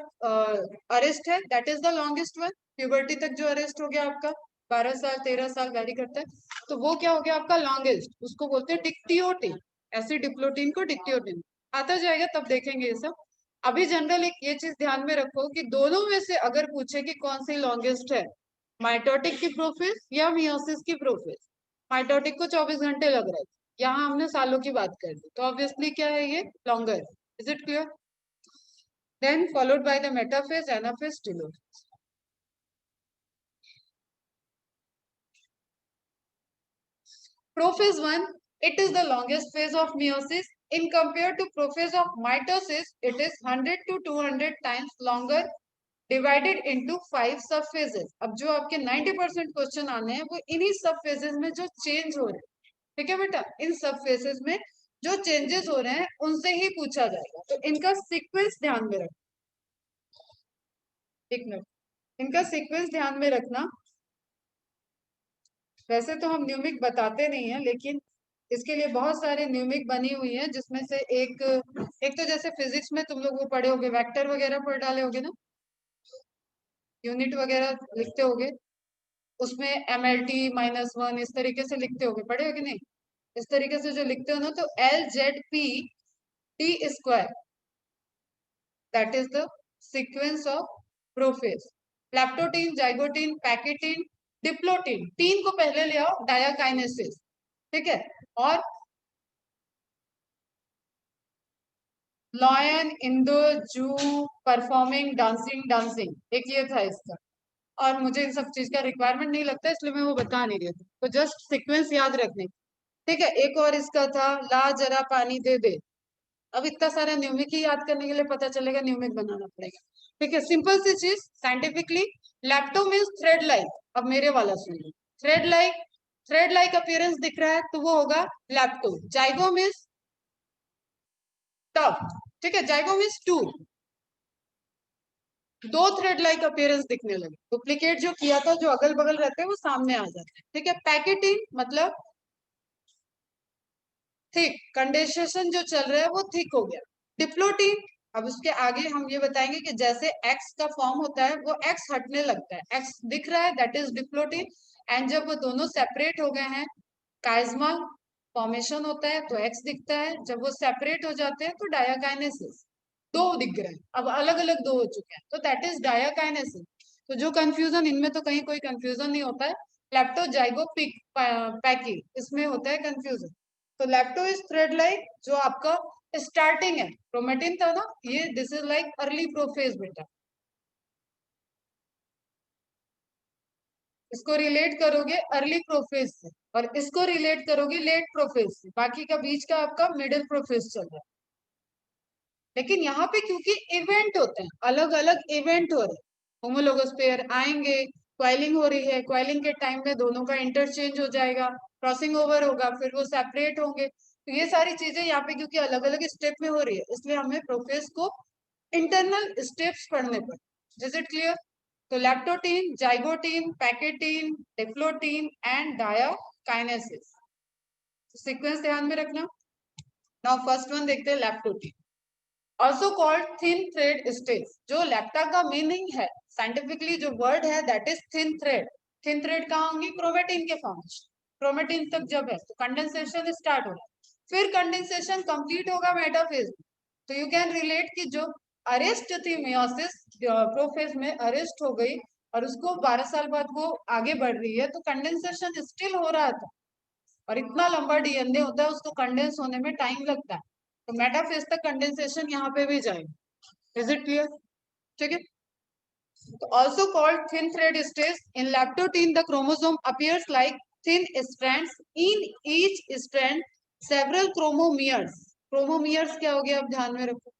अरेस्ट है, that is the longest one. Puberty तक जो अरेस्ट हो गया आपका 12 साल 13 साल वैरी करता है, तो वो क्या हो गया आपका लॉन्गेस्ट, उसको बोलते हैं डिक्टियोटिन। ऐसे डिप्लोटिन को डिक्टियोटिन आता जाएगा, तब देखेंगे ये सब। अभी जनरल एक ये चीज ध्यान में रखो कि दोनों में से अगर पूछे कि कौन सी लॉन्गेस्ट है, माइटोटिक की प्रोफेज या मियोसिस की प्रोफेज, माइटोटिक को 24 घंटे लग रहा है, यहाँ हमने सालों की बात कर दी, तो ऑब्वियसली क्या है, ये longer. Is it clear? Then followed by the metaphase, anaphase, telophase. Prophase 1, it is the longest phase of meiosis. In compared to prophase of mitosis, it is 100 to 200 times longer, divided into 5 subphases. अब जो आपके 90% question आने हैं वो इन्हीं सब phases में जो चेंज हो रहे हैं, ठीक है बेटा, इन सब फेजेस में जो चेंजेस हो रहे हैं उनसे ही पूछा जाएगा, तो इनका सीक्वेंस ध्यान में रखना। एक मिनट, इनका सीक्वेंस ध्यान में रखना। वैसे तो हम न्यूमिक बताते नहीं है, लेकिन इसके लिए बहुत सारे न्यूमिक बनी हुई है, जिसमें से एक तो जैसे फिजिक्स में तुम लोग वो पढ़े होगे, वेक्टर वगैरह पढ़ डाले होगे ना, यूनिट वगैरह लिखते होगे, उसमें MLT-1 इस तरीके से लिखते होगे, पढ़े होगे नहीं, इस तरीके से जो लिखते हो ना, तो LZP T², that is the sequence of prophase. Leptotene, zygotene, pachytene, diplotene, तीन को पहले ले आओ, डायाकाइनेसिस, ठीक है। और लॉयन, इंदो, जू, परफॉर्मिंग, डांसिंग, डांसिंग, एक ये था इसका। और मुझे इन सब चीज का रिक्वायरमेंट नहीं लगता, इसलिए मैं वो बता नहीं रही थी, तो जस्ट सीक्वेंस याद रखने, ठीक है। एक और इसका था, ला जरा पानी दे दे। अब इतना सारा न्यूमिक ही याद करने के लिए पता चलेगा, न्यूमिक बनाना पड़ेगा, ठीक है। सिंपल सी चीज साइंटिफिकली, लैप्टो मीन्स थ्रेड लाइक। अब मेरे वाला सुनिए, thread like, thread like appearance दिख रहा है तो वो होगा लैप्टो। जाइगो मीन्स टफ, ठीक है, जाइगो मीन्स टू, दो थ्रेड लाइक अपीयरेंस दिखने लगे, डुप्लीकेट जो किया था, जो अगल बगल रहते हैं वो सामने आ जाते हैं, ठीक है। पैकेटिंग मतलब थिक, कंडेंसेशन जो चल रहा है वो थिक हो गया। डिप्लोटीन, अब उसके आगे हम ये बताएंगे कि जैसे एक्स का फॉर्म होता है वो एक्स हटने लगता है, एक्स दिख रहा है दैट इज डिप्लोटिन, एंड जब वो दोनों सेपरेट हो गए हैं काइजमा फॉर्मेशन होता है तो एक्स दिखता है, जब वो सेपरेट हो जाते हैं तो डायाकाइनेसिस, दो दिख रहे हैं, अब अलग अलग दो हो चुके हैं तो दैट इज डायाकाइनेसिस। तो जो कंफ्यूजन इनमें तो कहीं कोई कंफ्यूजन नहीं होता है, लेप्टोजाइगो पैकी इसमें होता है कंफ्यूजन। तो लेप्टो इज थ्रेड लाइक, जो आपका स्टार्टिंग है, क्रोमेटिन था ना ये, this is like early prophase बेटा, इसको रिलेट करोगे अर्ली प्रोफेज से और इसको रिलेट करोगे लेट प्रोफेज से, बाकी का बीच का आपका मिडिल प्रोफेज चल रहा है। लेकिन यहाँ पे क्योंकि इवेंट होते हैं, अलग अलग इवेंट हो रहे हैं, होमोलोगस पेयर आएंगे, क्वाइलिंग हो रही है, क्वाइलिंग के टाइम में दोनों का इंटरचेंज हो जाएगा, क्रॉसिंग ओवर होगा, फिर वो सेपरेट होंगे, तो ये सारी चीजें यहाँ पे क्योंकि अलग अलग स्टेप में हो रही है इसलिए हमें प्रोफेज को इंटरनल स्टेप्स पढ़ने पड़े। Is it clear? तो leptotene, zygotene, pachytene, diplotene and diakinesis, sequence ध्यान में रखना। नाउ फर्स्ट वन देखते हैं, leptotene also called thin thread stage. जो लैप्टा का मीनिंग है साइंटिफिकली जो वर्ड है that is thin thread. Thin thread कहाँ होंगी? क्रोमेटिन के फॉर्मेशन, क्रोमेटिन तक जब है तो कंडेंसेशन स्टार्ट होगा, फिर कंडेंसेशन कंप्लीट होगा मेटाफेज में। तो यू कैन रिलेट कि जो अरेस्ट थी मियोसिस प्रोफेज में अरेस्ट हो गई और उसको 12 साल बाद वो आगे बढ़ रही है तो कंडेंसेशन स्टिल हो रहा था, और इतना लंबा डीएनए होता है उसको कंडेंस होने में टाइम लगता है, तो मेटाफेज तक कंडेंसेशन यहाँ पे भी जाएगा। Is it clear? ठीक है। तो also called thin thread stage, in leptotene the chromosome appears like thin strands, in each strand several chromomeres. Chromomeres क्या हो गया अब ध्यान में रखो,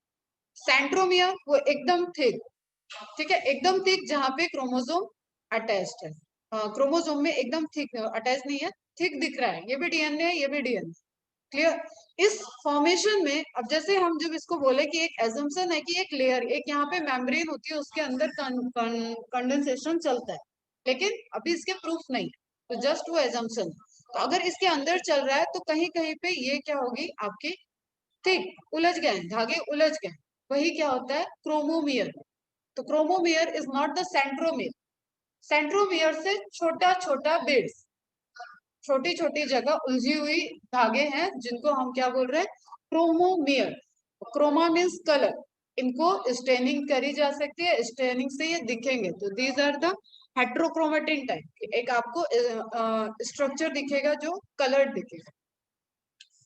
सेंट्रोमियर वो एकदम थिक, ठीक है एकदम थिक जहां पे क्रोमोसोम अटैच्ड है, क्रोमोसोम में एकदम थिक अटैच नहीं है, थिक दिख रहा है, ये भी डीएनए है ये भी डीएनए। क्लियर? इस फॉर्मेशन में अब जैसे हम जब इसको बोले कि एक एजम्पशन है कि एक लेयर, एक यहाँ पे मेम्ब्रेन होती है उसके अंदर कंडेंसेशन चलता है, लेकिन अभी इसके प्रूफ नहीं है तो जस्ट वो एजम्पशन। तो अगर इसके अंदर चल रहा है तो कहीं कहीं पे ये क्या होगी आपकी थिक, उलझ गए धागे उलझ गए, वही क्या होता है क्रोमोमियर। तो chromomere is not the centromere, centromere से छोटा छोटा बिट्स, छोटी छोटी जगह उलझी हुई धागे हैं जिनको हम क्या बोल रहे हैं क्रोमोमियर। क्रोमा मीन्स कलर, इनको स्टेनिंग करी जा सकती है, स्टेनिंग से ये दिखेंगे, तो these are the heterochromatin type, एक आपको स्ट्रक्चर दिखेगा जो कलर दिखेगा।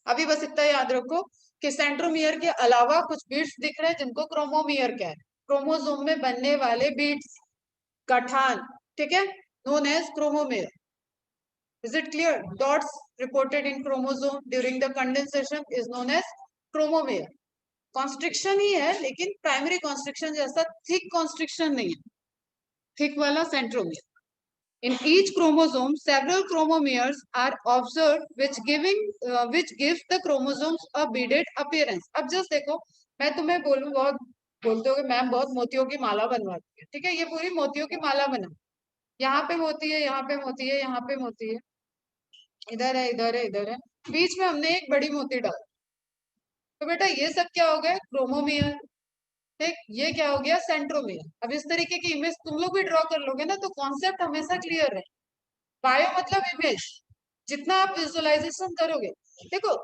अभी बस इतना याद रखो कि सेंट्रोमियर के अलावा कुछ बीट्स दिख रहे हैं जिनको क्रोमोमियर कह रहे हैं, क्रोमोसोम में बनने वाले बीट्स, गठान, ठीक है, known as chromomere. Is it clear? Dots reported in chromosome during the condensation is known as chromomere. Constriction ही है लेकिन प्राइमरी कॉन्स्ट्रिक्शन जैसा थिक कॉन्स्ट्रिक्शन नहीं है, थिक वाला centromere. In each chromosome, several chromomeres are observed, which gives the chromosomes a beaded appearance. अब just देखो, मैं तुम्हें बोलूं बहुत बोलते हो मैम बहुत मोतियों की माला बनवाती है, ठीक है, ये पूरी मोतियों की माला बना, यहाँ पे मोती है यहाँ पे मोती है यहाँ पे मोती है, इधर है इधर है इधर है, बीच में हमने एक बड़ी मोती डाल, तो बेटा ये सब क्या हो गया क्रोमोमियर, ठीक, ये क्या हो गया सेंट्रोमियर। अब इस तरीके की इमेज तुम लोग भी ड्रॉ कर लोगे ना तो कॉन्सेप्ट हमेशा क्लियर है। बायो मतलब इमेज, जितना आप विजुअलाइजेशन करोगे, देखो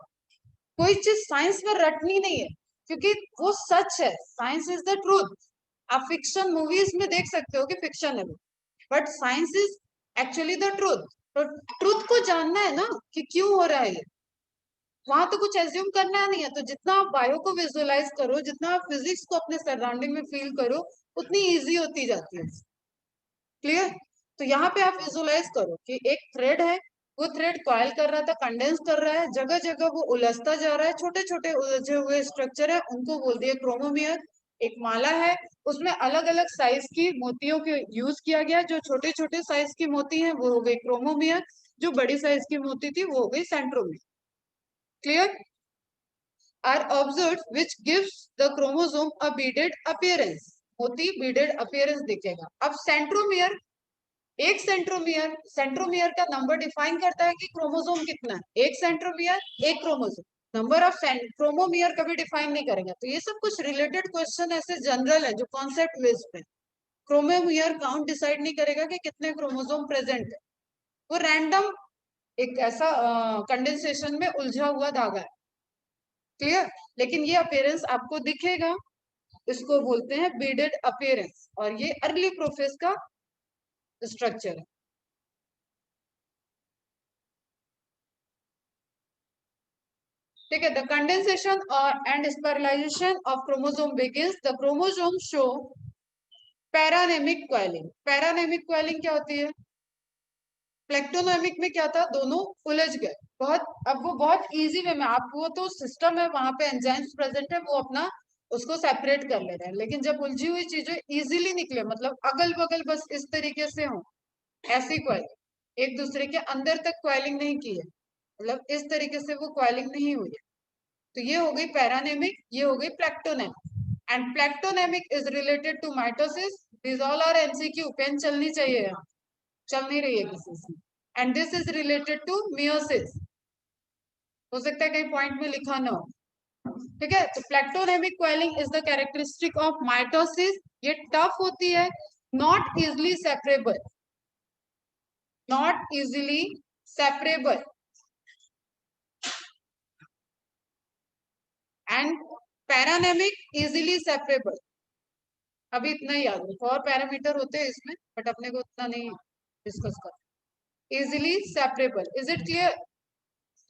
कोई चीज साइंस में रटनी नहीं है क्योंकि वो सच है, साइंस इज द ट्रूथ। आप फिक्शन मूवीज में देख सकते हो कि फिक्शन है वो, but science is actually the truth. तो ट्रूथ को जानना है ना कि क्यों हो रहा है ये, वहां तो कुछ एज्यूम करना नहीं है, तो जितना आप बायो को विजुअलाइज करो, जितना आप फिजिक्स को अपने सराउंडिंग में फील करो, उतनी इजी होती जाती है। क्लियर? तो यहाँ पे आप विजुअलाइज करो कि एक थ्रेड है, वो थ्रेड कॉइल कर रहा था, कंडेंस कर रहा है, जगह जगह वो उलझता जा रहा है, छोटे छोटे उलझे हुए स्ट्रक्चर है उनको बोल दिए क्रोमोमियर। एक माला है, उसमें अलग अलग साइज की मोतियों के यूज किया गया, जो छोटे छोटे साइज की मोती है वो हो गई क्रोमोमियर, जो बड़ी साइज की मोती थी वो हो गई centromere. Clear? Are observe which gives the chromosome a beaded appearance, मोती बीडेड अपीयरेंस दिखेगा। अब सेंट्रोमियर, एक सेंट्रोमियर, सेंट्रोमियर का नंबर डिफाइन करता है कि क्रोमोसोम कितना है, एक सेंट्रोमियर एक क्रोमोसोम, नंबर ऑफ क्रोमोमियर कभी डिफाइन नहीं करेंगे। तो ये सब कुछ रिलेटेड क्वेश्चन ऐसे जनरल है जो कॉन्सेप्ट बेस्ड पे। क्रोमोमियर काउंट डिसाइड नहीं करेगा कि कितने क्रोमोसोम प्रेजेंट है, वो रैंडम एक ऐसा कंडेंसेशन में उलझा हुआ धागा है। क्लियर? लेकिन ये अपीयरेंस आपको दिखेगा, इसको बोलते हैं बीडेड अपीयरेंस, और ये अर्ली प्रोफेज का स्ट्रक्चर है। ठीक है, the condensation and spiralization of chromosome begins the chromosome show paranemic coiling. Paranemic coiling क्या होती है? प्लेक्टोनोमिक में क्या था, दोनों उलझ गए बहुत। अब वो बहुत इजी वे में, आप वो तो सिस्टम है, वहां पे एंजाइम्स प्रेजेंट है, वो अपना उसको सेपरेट कर ले रहे हैं। लेकिन जब उलझी हुई चीजें इजीली निकले, मतलब अगल बगल बस इस तरीके से हो, ऐसी क्वेलिंग, एक दूसरे के अंदर तक क्वेलिंग नहीं की है, मतलब इस तरीके से वो क्वेलिंग नहीं हुई है, तो ये हो गई पैरानेमिक, ये हो गई plectonemic. And plectonemic is related to mitosis. This all are MCQ, pen चलनी चाहिए यहाँ, चल नहीं रही है किसी से। And this is related to meiosis, हो सकता है कहीं पॉइंट में लिखा ना हो। ठीक है, तो प्लेक्टोनेमिक क्वेलिंग is the characteristic of mitosis. ये टफ होती है, not easily separable, not easily separable, and पैरानेमिक easily separable. अभी इतना ही याद रखो, और पैरामीटर होते हैं इसमें, बट अपने को उतना नहीं डिस्कस कर। Easily separable, is it clear?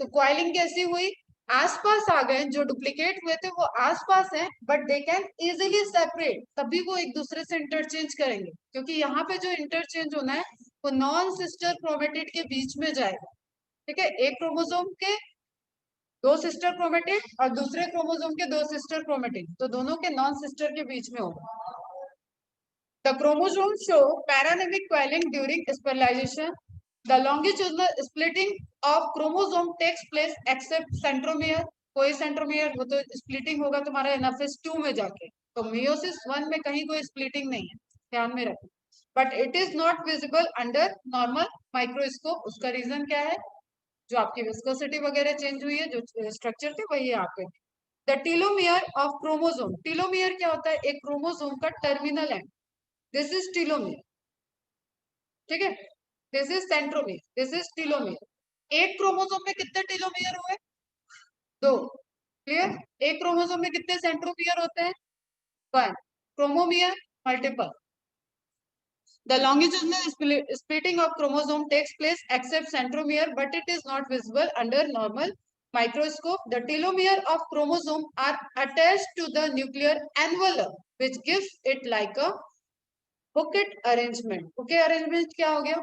तो क्वाइलिंग कैसी हुई, आसपास आ गए, जो डुप्लीकेट हुए थे वो आसपास हैं, but they can easily separate, तभी वो एक दूसरे से इंटरचेंज करेंगे, क्योंकि यहाँ पे जो इंटरचेंज होना है वो नॉन सिस्टर क्रोमेटिड के बीच में जाएगा। ठीक है, एक क्रोमोसोम के दो सिस्टर क्रोमेटिड और दूसरे क्रोमोसोम के दो सिस्टर क्रोमेटिड, तो दोनों के नॉन सिस्टर के बीच में होगा। The chromosomes show paranemic coiling during specialization. The longitudinal splitting of chromosome takes place except centromere. कोई सेंट्रोमियर, वो तो स्प्लिटिंग होगा तुम्हारा एनाफेज 2 में जाके, तो मियोसिस 1 में कहीं कोई स्प्लिटिंग नहीं है, ध्यान में रखो। But it is not visible under normal microscope. उसका रीजन क्या है? जो आपकी विस्कोसिटी वगैरह चेंज हुई है, जो स्ट्रक्चर थे वही यहाँ पे। The telomere of chromosome, telomere क्या होता है? एक क्रोमोसोम का terminal and, this is telomere. ठीक है, this is centromere, this is telomere. एक क्रोमोसोम में कितने टीलोमियर हुए? दो। क्लियर? एक क्रोमोसोम में कितने सेंट्रोमियर होते हैं? One. Chromomere multiple. The longitudinal splitting of chromosome takes place except centromere, but it is not visible under normal microscope. The telomere of chromosome are attached to the nuclear envelope, which gives it like a bouquet arrangement. Bouquet arrangement क्या हो गया?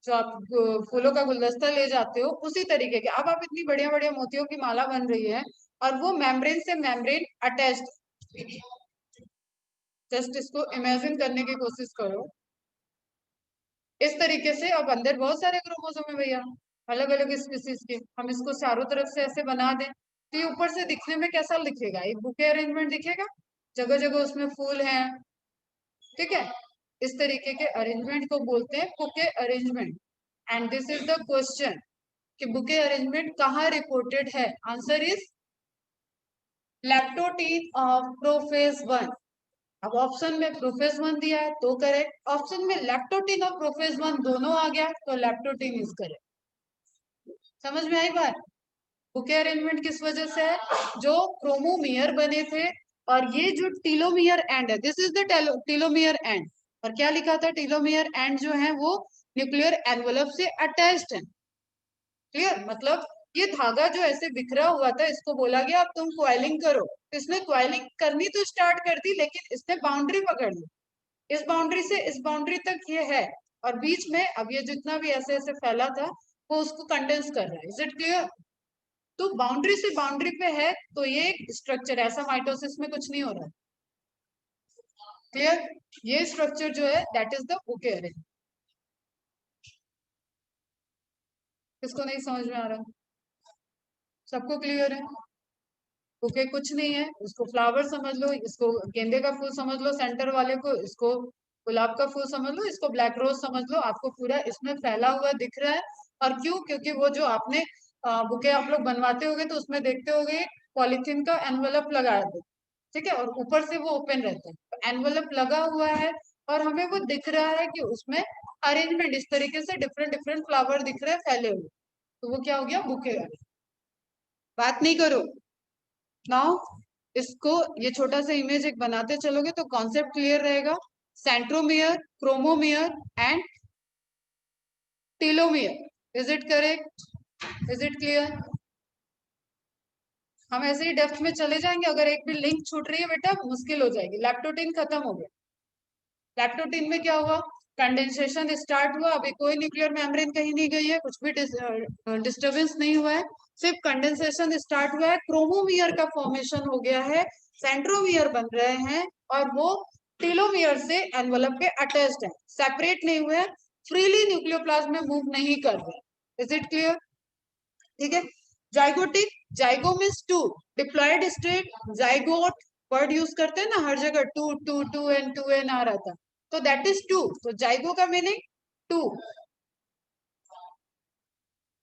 जो आप फूलों का गुलदस्ता ले जाते हो, उसी तरीके के। अब आप इतनी बढ़िया बढ़िया मोतियों की माला बन रही है, और वो मेम्ब्रेन से मेम्ब्रेन अटैच्ड। जस्ट इसको इमेजिन करने की कोशिश करो, इस तरीके से। अब अंदर बहुत सारे क्रोमोसोम है भैया, अलग अलग स्पीसीज के। हम इसको चारों तरफ से ऐसे बना दें, तो ये ऊपर से दिखने में कैसा दिखेगा? एक बुके अरेंजमेंट दिखेगा, जगह जगह उसमें फूल हैं। ठीक है, इस तरीके के अरेंजमेंट को बोलते हैं bouquet arrangement. And this is the question कि बुके अरेंजमेंट कहाँ रिपोर्टेड है? Answer is leptotene of prophase 1। अब ऑप्शन में प्रोफेज 1 दिया है तो करेक्ट, ऑप्शन में लैक्टोटीन और प्रोफेज 1 दोनों आ गया तो लैक्टोटीन इज करेक्ट। समझ में आई बात? बुके अरेंजमेंट किस वजह से है? जो क्रोमोमियर बने थे, और ये जो टीलोमियर एंड है, this is the telomere and. और क्या लिखा था? टीलोमियर एंड जो है वो न्यूक्लियर एनवलप से अटैच्ड है। क्लियर? मतलब ये धागा जो ऐसे बिखरा हुआ था, इसको बोला गया अब तुम क्वाइलिंग करो। इसने क्वाइलिंग करनी तो स्टार्ट कर दी, लेकिन इसने बाउंड्री पकड़ ली। इस बाउंड्री से इस बाउंड्री तक ये है, और बीच में अब ये जितना भी ऐसे ऐसे फैला था वो उसको कंडेंस कर रहा है। Is it clear? तो बाउंड्री से बाउंड्री पे है, तो ये एक स्ट्रक्चर, ऐसा माइटोसिस में कुछ नहीं हो रहा है। क्लियर? ये स्ट्रक्चर जो है that is the bouquet arrangement. किसको नहीं समझ में आ रहा? सबको क्लियर है? बुके कुछ नहीं है, उसको फ्लावर समझ लो, इसको गेंदे का फूल समझ लो, सेंटर वाले को इसको गुलाब का फूल समझ लो, इसको ब्लैक रोज समझ लो। आपको पूरा इसमें फैला हुआ दिख रहा है। और क्यों? क्योंकि वो जो आपने बुके आप लोग बनवाते होगे तो उसमें देखते होगे पॉलीथीन का एनवेलप लगा दो, ठीक है, और ऊपर से वो ओपन रहता है, तो एनवेलप लगा हुआ है और हमें वो दिख रहा है कि उसमें अरेंजमेंट इस तरीके से डिफरेंट डिफरेंट फ्लावर दिख रहे हैं फैले हुए, तो वो क्या हो गया, बुके। बात नहीं करो नाउ, इसको ये छोटा सा इमेज एक बनाते चलोगे तो कॉन्सेप्ट क्लियर रहेगा। Centromere, chromomere and telomere, is it correct, is it clear? हम ऐसे ही डेप्थ में चले जाएंगे, अगर एक भी लिंक छूट रही है बेटा मुश्किल हो जाएगी। लैप्टोटिन खत्म हो गया, लैप्टोटिन में क्या हुआ, कंडेंसेशन स्टार्ट हुआ, अभी कोई न्यूक्लियर मेम्ब्रेन कहीं नहीं गई है, कुछ भी डिस्टर्बेंस नहीं हुआ है, सिर्फ कंडेंसेशन स्टार्ट हुआ है, क्रोमोमियर का फॉर्मेशन हो गया है, सेंट्रोमियर बन रहे हैं और वो टेलोमियर से एनवलप के अटैच्ड है, सेपरेट नहीं हुए हैं, फ्रीली न्यूक्लियोप्लाज्म में मूव नहीं कर रहे। Is it clear? ठीक है। Zygotic, zygo means two, diploid state, zygote word use करते हैं ना हर जगह, two two two N, two N आ रहा था, तो दैट इज टू, तो जाइगो का मीनिंग टू,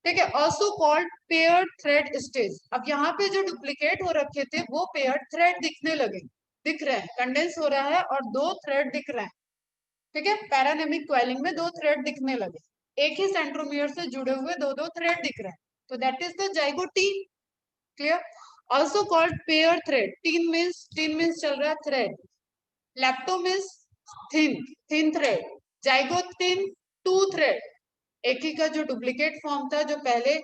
ठीक है। Also called pair thread stage. अब यहाँ पे जो डुप्लीकेट हो रखे थे वो पेयर थ्रेड दिखने लगे, दिख रहे हैं, कंडेंस हो रहा है और दो थ्रेड दिख रहे हैं, ठीक है, पैरानेमिक क्वेलिंग में दो थ्रेड दिखने लगे, एक ही सेंट्रोमियर से जुड़े हुए दो दो थ्रेड दिख रहे हैं, तो that is the zygotene. Clear? Also called pair thread, tene means चल रहा है thread, lepto means thin, thin thread, zygotene two thread, एक ही का जो डुप्लीकेट फॉर्म था जो पहले,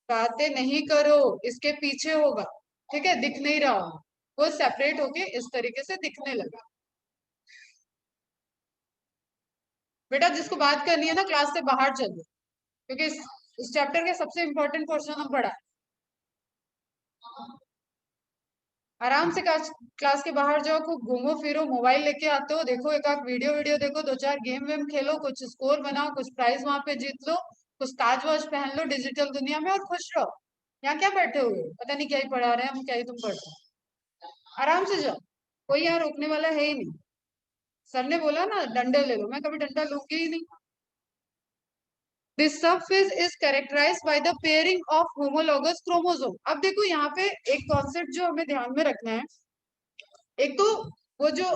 बातें नहीं करो, इसके पीछे होगा, ठीक है, दिख नहीं रहा होगा, वो सेपरेट होके इस तरीके से दिखने लगा। बेटा जिसको बात करनी है ना क्लास से बाहर चलो, क्योंकि इस चैप्टर के सबसे इंपॉर्टेंट पोर्शन हम पढ़ा, आराम से क्लास के बाहर जाओ, खूब घूमो फिरो, मोबाइल लेके आते हो, देखो एक आध वीडियो वीडियो देखो, दो चार गेम वेम खेलो, कुछ स्कोर बनाओ, कुछ प्राइज वहां पे जीत लो, कुछ ताज वाज पहन लो डिजिटल दुनिया में और खुश रहो। यहाँ क्या बैठे हुए हो? पता नहीं क्या ही पढ़ा रहे हैं हम, क्या ही तुम पढ़ते हो। आराम से जाओ, कोई यहाँ रोकने वाला है ही नहीं। सर ने बोला ना डंडे ले लो, मैं कभी डंडा लूंगी ही नहीं। This subphase is characterized by the pairing of homologous chromosome. अब देखो यहाँ पे एक कॉन्सेप्ट जो हमें ध्यान में रखना है, एक तो वो जो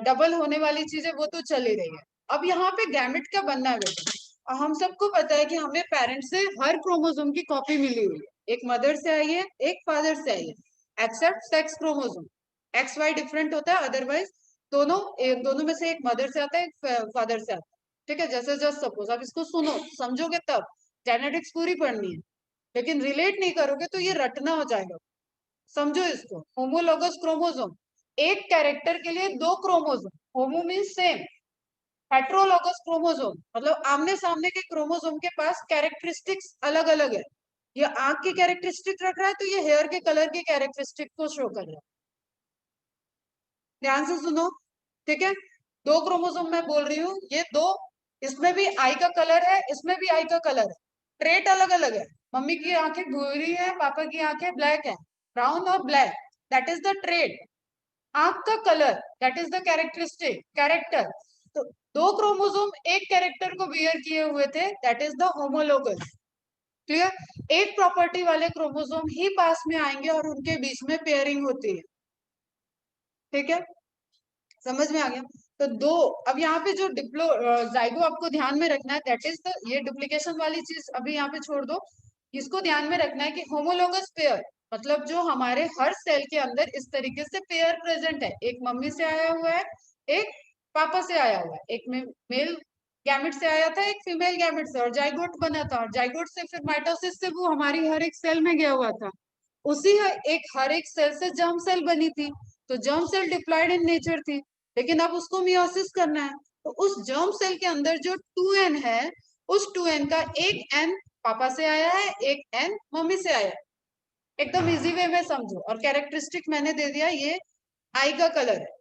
डबल होने वाली चीज है वो तो चली रही है, अब यहाँ पे गैमेट का बनना है बेटा, और हम सबको पता है कि हमें पेरेंट से हर क्रोमोसोम की कॉपी मिली हुई है, एक मदर से आई है एक फादर से आई है, except sex chromosome, X Y different होता है, अदरवाइज दोनों में से एक मदर से आता है एक फादर से आता है, ठीक है। जैसे जस्ट सपोज आप इसको सुनो समझोगे तब, जेनेटिक्स पूरी पढ़नी है, लेकिन रिलेट नहीं करोगे तो ये रटना हो जाएगा। समझो इसको, होमोलोगस क्रोमोसोम, एक कैरेक्टर के लिए दो क्रोमोसोम, होमो मीन्स सेम, हेट्रोलोगस क्रोमोसोम मतलब आमने सामने के क्रोमोसोम के पास कैरेक्टरिस्टिक्स अलग अलग है, ये आंख की कैरेक्टरिस्टिक रख रहा है तो ये हेयर के कलर की कैरेक्टरिस्टिक को शो कर रहा है। ध्यान से सुनो, ठीक है, दो क्रोमोसोम मैं बोल रही हूँ, ये दो, इसमें भी आई का कलर है, इसमें भी आई का कलर है, ट्रेट अलग अलग है, मम्मी की आंखें भूरी है, पापा की आंखें ब्लैक है, ब्राउन और black, that is the trait. आंख का colour that is the characteristic, character, तो दो क्रोमोसोम एक कैरेक्टर को बियर किए हुए थे, that is the homologous. Clear? एक प्रॉपर्टी वाले क्रोमोसोम ही पास में आएंगे और उनके बीच में पेयरिंग होती है, ठीक है, समझ में आ गया? तो दो, अब यहाँ पे जो डिप्लो जाइगो आपको ध्यान में रखना है, दैट इज द, ये डुप्लीकेशन वाली चीज अभी यहाँ पे छोड़ दो, इसको ध्यान में रखना है कि होमोलोगस पेयर मतलब जो हमारे हर सेल के अंदर इस तरीके से पेयर प्रेजेंट है, एक मम्मी से आया हुआ है, एक पापा से आया हुआ है, एक में मेल गैमेट से आया था, एक फीमेल गैमेट से, और जाइगोट बना था, और जाइगोट से फिर माइटोसिस से वो हमारी हर एक सेल में गया हुआ था, उसी एक हर एक सेल से जर्म सेल बनी थी, तो germ cell diploid in nature थी, लेकिन अब उसको मियोसिस करना है, तो उस जर्म सेल के अंदर जो 2n है, उस 2n का एक n पापा से आया है, एक n मम्मी से आया है, एकदम इजी वे में समझो, और कैरेक्टरिस्टिक मैंने दे दिया, ये आई का कलर है।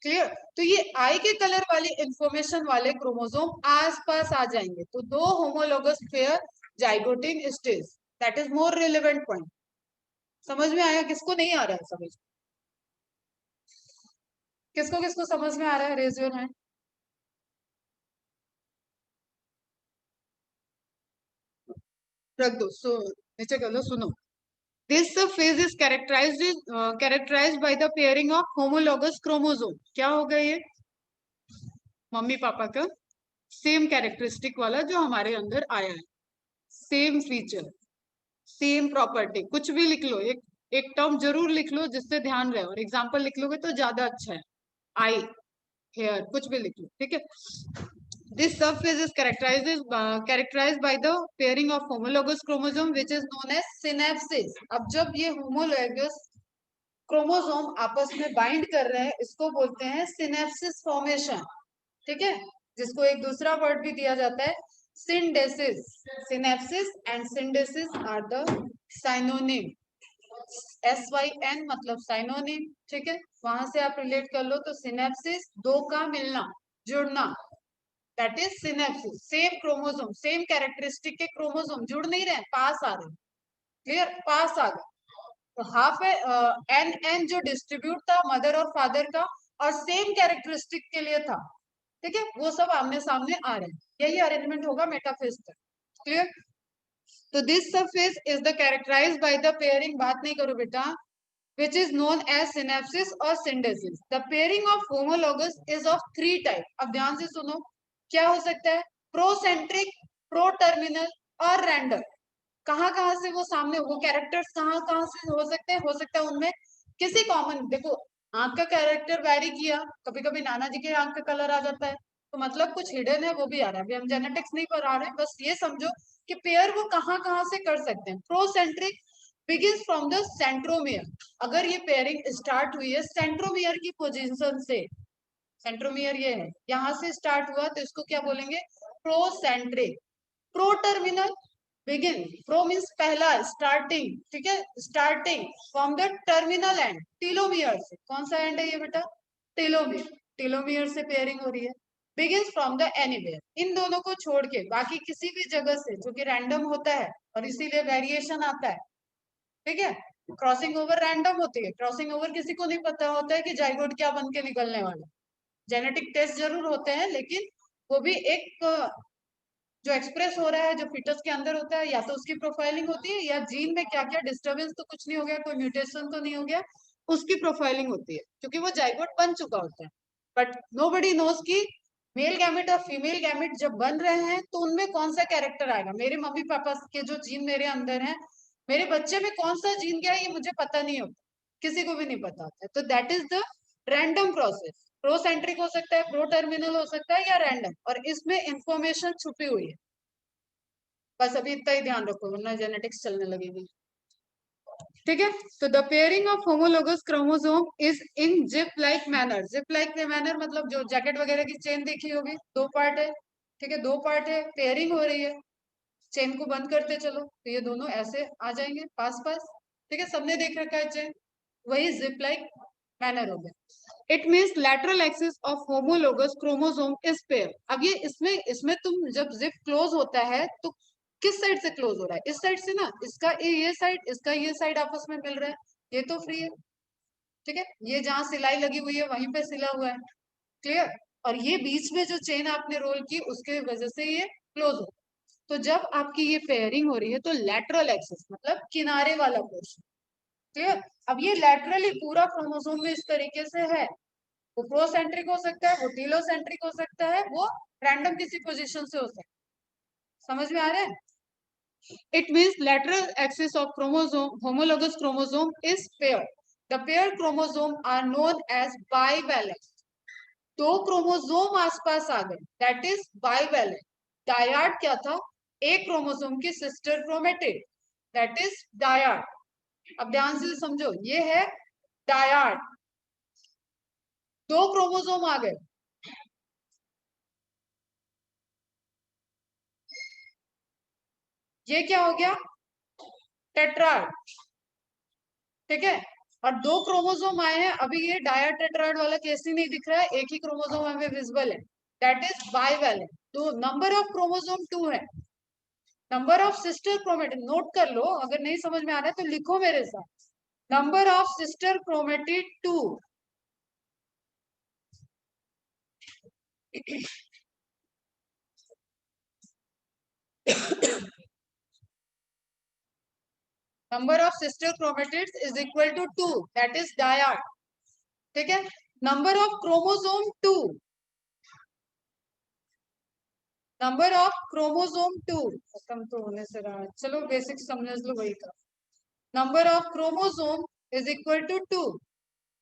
क्लियर? तो ये आई के कलर वाली इंफॉर्मेशन वाले क्रोमोसोम आसपास आ जाएंगे, तो दो homologous pair zygotene stage, that is more relevant point. समझ में आया? किसको नहीं आ रहा है समझ, किसको किसको समझ में आ रहा है, रेज योर हैंड। रख दो, सो नीचे कर लो, सुनो। This phase is characterized by the pairing of homologous chromosome. क्या होगा ये? मम्मी पापा का सेम कैरेक्टरिस्टिक वाला जो हमारे अंदर आया है, सेम फीचर, सेम प्रॉपर्टी, कुछ भी लिख लो, एक टर्म जरूर लिख लो जिससे ध्यान रहे, और एग्जाम्पल लिख लोगे तो ज्यादा अच्छा है। आई, हेयर, कुछ भी लिख लो, ठीक है। This subphase is characterized by the pairing of homologous chromosome, which is known as synapses. अब जब ये homologous क्रोमोसोम आपस में बाइंड कर रहे हैं, इसको बोलते हैं सिनेप्सिस फॉर्मेशन, ठीक है, जिसको एक दूसरा वर्ड भी दिया जाता है syndesis. Synapsis and syndesis are the synonym. SYN मतलब साइनोनिम, ठीक है, वहां से आप रिलेट कर लो, तो सिनेप्सिस दो का मिलना, जुड़ना, that is synapses. Same chromosome, same characteristic के क्रोमोसोम जुड़ नहीं रहे, पास आ रहे, क्लियर, पास आ गए। तो हाफ एन एन जो डिस्ट्रीब्यूट था मदर और फादर का, और सेम कैरेक्टरिस्टिक के लिए था, ठीक है, वो सब आमने सामने आ रहे हैं, यही अरेंजमेंट होगा मेटाफेज तक, क्लियर। तो this surface is the characterised by the pairing, बात नहीं करो बेटा, which is known as synapsis or synthesis. The pairing of homologous is of three type. अब ध्यान से सुनो, क्या हो सकता है? प्रोसेंट्रिक, प्रो टर्मिनल और रैंडम। कहाँ कहाँ से वो सामने, वो कैरेक्टर्स कहाँ कहाँ से हो सकते हैं? हो सकता है उनमें किसी कॉमन, देखो आंख का कैरेक्टर वैरी किया, कभी कभी नाना जी के आंख का कलर आ जाता है, तो मतलब कुछ हिडन है, वो भी आ रहा है। अभी हम जेनेटिक्स नहीं पढ़ा रहे हैं, बस ये समझो कि पेयर वो कहाँ कहाँ से कर सकते हैं। प्रोसेंट्रिक बिगिंस फ्रॉम द सेंट्रोमियर। अगर ये पेयरिंग स्टार्ट हुई है सेंट्रोमियर की पोजीशन से, सेंट्रोमियर ये है, यहाँ से स्टार्ट हुआ, तो इसको क्या बोलेंगे? Procentric. Pro terminal, begin, pro means पहला, स्टार्टिंग, ठीक है, starting from the terminal end, telomere से। कौन सा एंड है ये बेटा? टीलोमियर। टीलोमियर से पेयरिंग हो रही है। बिगिंस फ्रॉम द एनीवेयर, इन दोनों को छोड़ के बाकी किसी भी जगह से, जो कि रैंडम होता है और इसीलिए वेरिएशन आता है, ठीक है। क्रॉसिंग ओवर रैंडम होती है, क्रॉसिंग ओवर किसी को नहीं पता होता है कि जाइगोट क्या बन के निकलने वाला। जेनेटिक टेस्ट जरूर होते हैं, लेकिन वो भी एक जो एक्सप्रेस हो रहा है, जो फिटस के अंदर होता है, या तो उसकी प्रोफाइलिंग होती है, या जीन में क्या क्या डिस्टर्बेंस तो कुछ नहीं हो गया, कोई म्यूटेशन तो नहीं हो गया, उसकी प्रोफाइलिंग होती है, क्योंकि वो जाइगोट बन चुका होता है। बट नोबडी नोज की मेल गैमेट और फीमेल गैमेट जब बन रहे हैं तो उनमें कौन सा कैरेक्टर आएगा, मेरे मम्मी पापा के जो जीन मेरे अंदर है, मेरे बच्चे में कौन सा जीन गया, ये मुझे पता नहीं होता, किसी को भी नहीं पता होता है। तो that is the random process. Procentric हो सकता है, प्रो टर्मिनल हो सकता है, या रैंडम, और इसमें इंफॉर्मेशन छुपी हुई है। बस अभी इतना ही ध्यान रखो, वरना जेनेटिक्स चलने लगेगी, ठीक है। तो the pairing of homologous chromosome is in zip like manner. Zip like manner मतलब जो जैकेट वगैरह की चेन देखी होगी, दो पार्ट है, ठीक है, दो पार्ट है, पेयरिंग हो रही है, चेन को बंद करते चलो तो ये दोनों ऐसे आ जाएंगे पास पास, ठीक है, सबने देख रखा है चेन, वही जिप लाइक मैनर हो गया। It means lateral axis of homologous chromosome is pair. अब ये इसमें इसमें तुम जब जिप क्लोज होता है तो किस साइड से क्लोज हो रहा है? इस साइड से ना, इसका ये साइड, इसका ये साइड आपस में मिल रहा है, ये तो फ्री है, ठीक है, ये जहां सिलाई लगी हुई है वहीं पे सिला हुआ है, क्लियर। और ये बीच में जो चेन आपने रोल की उसके वजह से ये क्लोज हो। तो जब आपकी ये पेयरिंग हो रही है तो लैटरल एक्सिस मतलब किनारे वाला पोर्शन, क्लियर। अब ये लैटरली पूरा क्रोमोसोम में इस तरीके से है, वो प्रोसेंट्रिक हो सकता है, वो टीलोसेंट्रिक हो सकता है, वो रैंडम किसी पोजीशन से हो सकता है, समझ में आ रहा है? It means lateral axis of chromosome, homologous chromosome is paired. The paired chromosome are known as bivalent. दो क्रोमोसोम आसपास आ गए, दैट इज बाइवैलेंट। डायड क्या था? एक क्रोमोसोम की sister chromatid, that is dyad. अब ध्यान से समझो, ये है डायड, दो क्रोमोसोम आ गए, ये क्या हो गया? टेट्राड, ठीक है। और दो क्रोमोसोम आए हैं, अभी ये डायाटेट्राइड वाला केस ही नहीं दिख रहा है, एक ही क्रोमोसोम हमें विजिबल है, दैट इज बाइवैलेंट। तो नंबर ऑफ क्रोमोसोम 2 है। Number of sister chromatid note कर लो, अगर नहीं समझ में आ रहा है तो लिखो मेरे साथ। Number of sister chromatid 2। Number of sister chromatids is equal to 2, that is dyad. ठीक है, number of chromosome 2, number of chromosome 2 खत्म तो होने से रहा है, चलो बेसिक समझ लो वही का। Number of chromosome is equal to 2,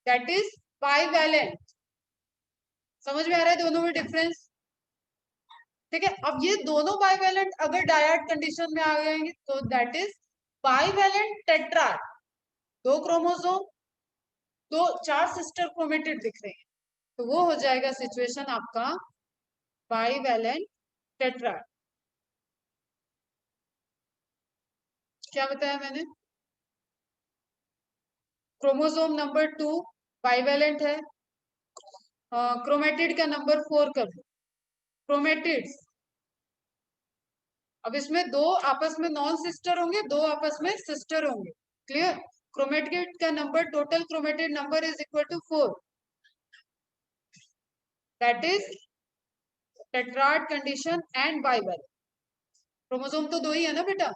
that is bivalent. समझ में आ रहा है दोनों में डिफरेंस? ठीक है, अब ये दोनों बाइवैलेंट अगर डायड कंडीशन में आ गए तो दैट इज बाइवैलेंट टेट्राड। दो क्रोमोसोम, दो चार सिस्टर क्रोमेटिड दिख रहे हैं, तो वो हो जाएगा सिचुएशन आपका बाइवैलेंट टेट्राड। क्या बताया मैंने? क्रोमोसोम नंबर 2 बाइवैलेंट है, क्रोमेटिड का नंबर 4 कर लो। क्रोमेटिड्स, अब इसमें दो आपस में नॉन सिस्टर होंगे, दो आपस में सिस्टर होंगे। क्लियर? क्रोमेटिड का number, total chromatid number is equal to 4, that is tetrad condition and bivalent. Chromosome तो दो ही है ना बेटा,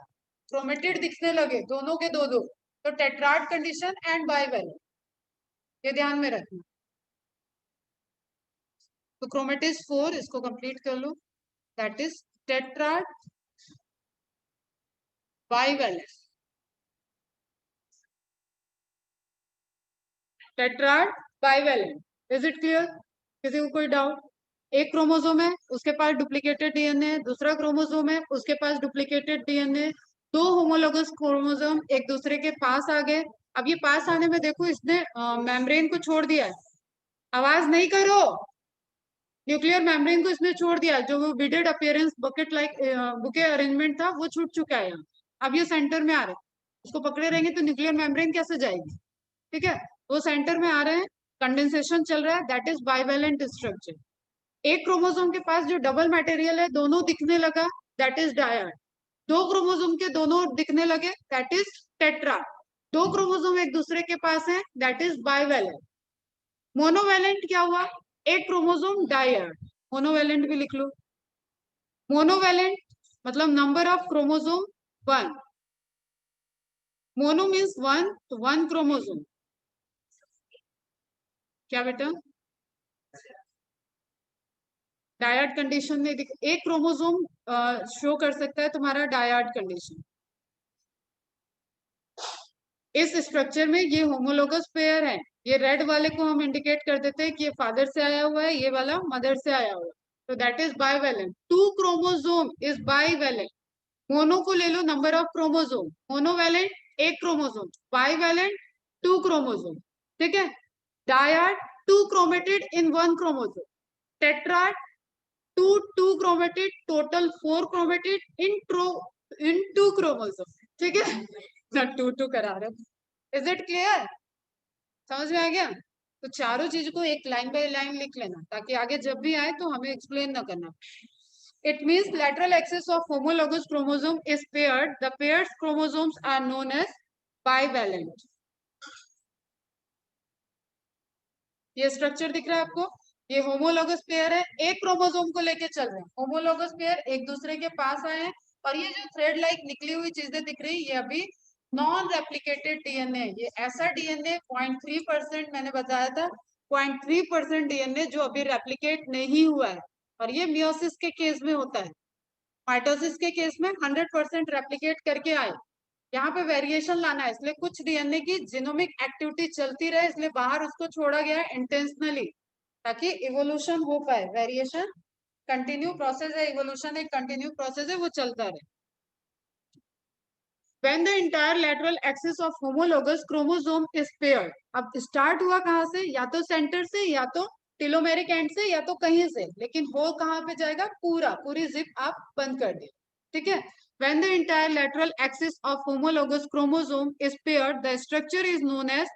क्रोमेटिड दिखने लगे दोनों के दो दो, तो टेट्राड कंडीशन एंड बाइवैलेंट, ये ध्यान में रखना। तो क्रोमेटिड 4 इसको कंप्लीट कर लो, that is tetrad bivalent. Tetrad bivalent, is it clear? किसी को कोई डाउट? एक क्रोमोसोम है, उसके पास डुप्लीकेटेड डीएनए, दूसरा क्रोमोसोम है, उसके पास डुप्लीकेटेड डीएनए, दो होमोलोगस क्रोमोसोम एक दूसरे के पास आ गए। अब ये पास आने में देखो इसने मेम्ब्रेन को छोड़ दिया है, आवाज नहीं करो, न्यूक्लियर मेम्ब्रेन को इसने छोड़ दिया, जो वो beaded appearance bucket like bouquet arrangement था वो छूट चुका है यहाँ। अब ये सेंटर में आ रहे हैं, उसको पकड़े रहेंगे तो न्यूक्लियर मेम्ब्रेन कैसे जाएगी? ठीक है, वो सेंटर में आ रहे हैं, कंडेंसेशन चल रहा है, दैट इज बाइवैलेंट स्ट्रक्चर। एक क्रोमोसोम के पास जो डबल मटेरियल है दोनों दिखने लगा, दैट इज डायड। दो क्रोमोसोम के दोनों दिखने लगे, दैट इज टेट्रा। दो क्रोमोसोम एक दूसरे के पास है, दैट इज बाइवैलेंट। मोनोवैलेंट क्या हुआ? एक क्रोमोसोम डायड, मोनोवैलेंट भी लिख लो। मोनोवैलेंट मतलब number of chromosome 1, mono means one, तो वन क्रोमोसोम। क्या बेटा? डायड कंडीशन में एक क्रोमोसोम शो कर सकता है तुम्हारा डायड कंडीशन। इस स्ट्रक्चर में ये होमोलोगस पेयर है, ये रेड वाले को हम इंडिकेट कर देते हैं कि ये फादर से आया हुआ है, ये वाला मदर से आया हुआ है, तो that is bivalent. Two chromosome is bivalent. Mono को ले लो, नंबर ऑफ क्रोमोसोम, मोनोवैलेंट एक क्रोमोसोम, बाइवैलेंट टू क्रोमोसोम। ठीक है, dyad two chromatid in one chromosome, tetrad two two chromatid, total 4 chromatid in two chromosome. ठीक है ना, two two करा रहे। Is it clear? समझ में आ गया? तो चारों चीज को एक लाइन बाय लाइन लिख लेना, ताकि आगे जब भी आए तो हमें एक्सप्लेन ना करना। It means lateral axis of homologous chromosome is paired. The paired chromosomes are known as bivalent. ये स्ट्रक्चर दिख रहा है आपको? ये होमोलोगस पेयर है, एक क्रोमोसोम को लेके चल रहे हैं, होमोलोगस पेयर एक दूसरे के पास आए हैं, और ये जो थ्रेड लाइक निकली हुई चीजें दिख रही है ये अभी नॉन रेप्लिकेटेड डीएनए। ये ऐसा डीएनए 0.3% मैंने बताया था, 0.3% डीएनए जो अभी रेप्लिकेट नहीं हुआ है, और ये मियोसिस के केस में होता है। माइटोसिस के केस में 100% रेप्लिकेट करके आए। यहाँ पे वेरिएशन लाना है, इसलिए कुछ डीएनए की जीनोमिक एक्टिविटी चलती रहे, इसलिए बाहर उसको छोड़ा गया है इंटेंशनली, ताकि इवोल्यूशन हो पाए। वेरिएशन कंटिन्यू प्रोसेस है, इवोल्यूशन एक कंटिन्यू प्रोसेस है, वो चलता रहे। When the entire lateral axis of homologous chromosome is paired, अब स्टार्ट हुआ कहाँ से? या तो सेंटर से, या तो टेलोमेरिक एंड से, या तो कहीं से, लेकिन हो कहाँ पे जाएगा? पूरी जिप आप बंद कर दिए। ठीक है, when the entire lateral axis of homologous chromosome is paired, the structure is known as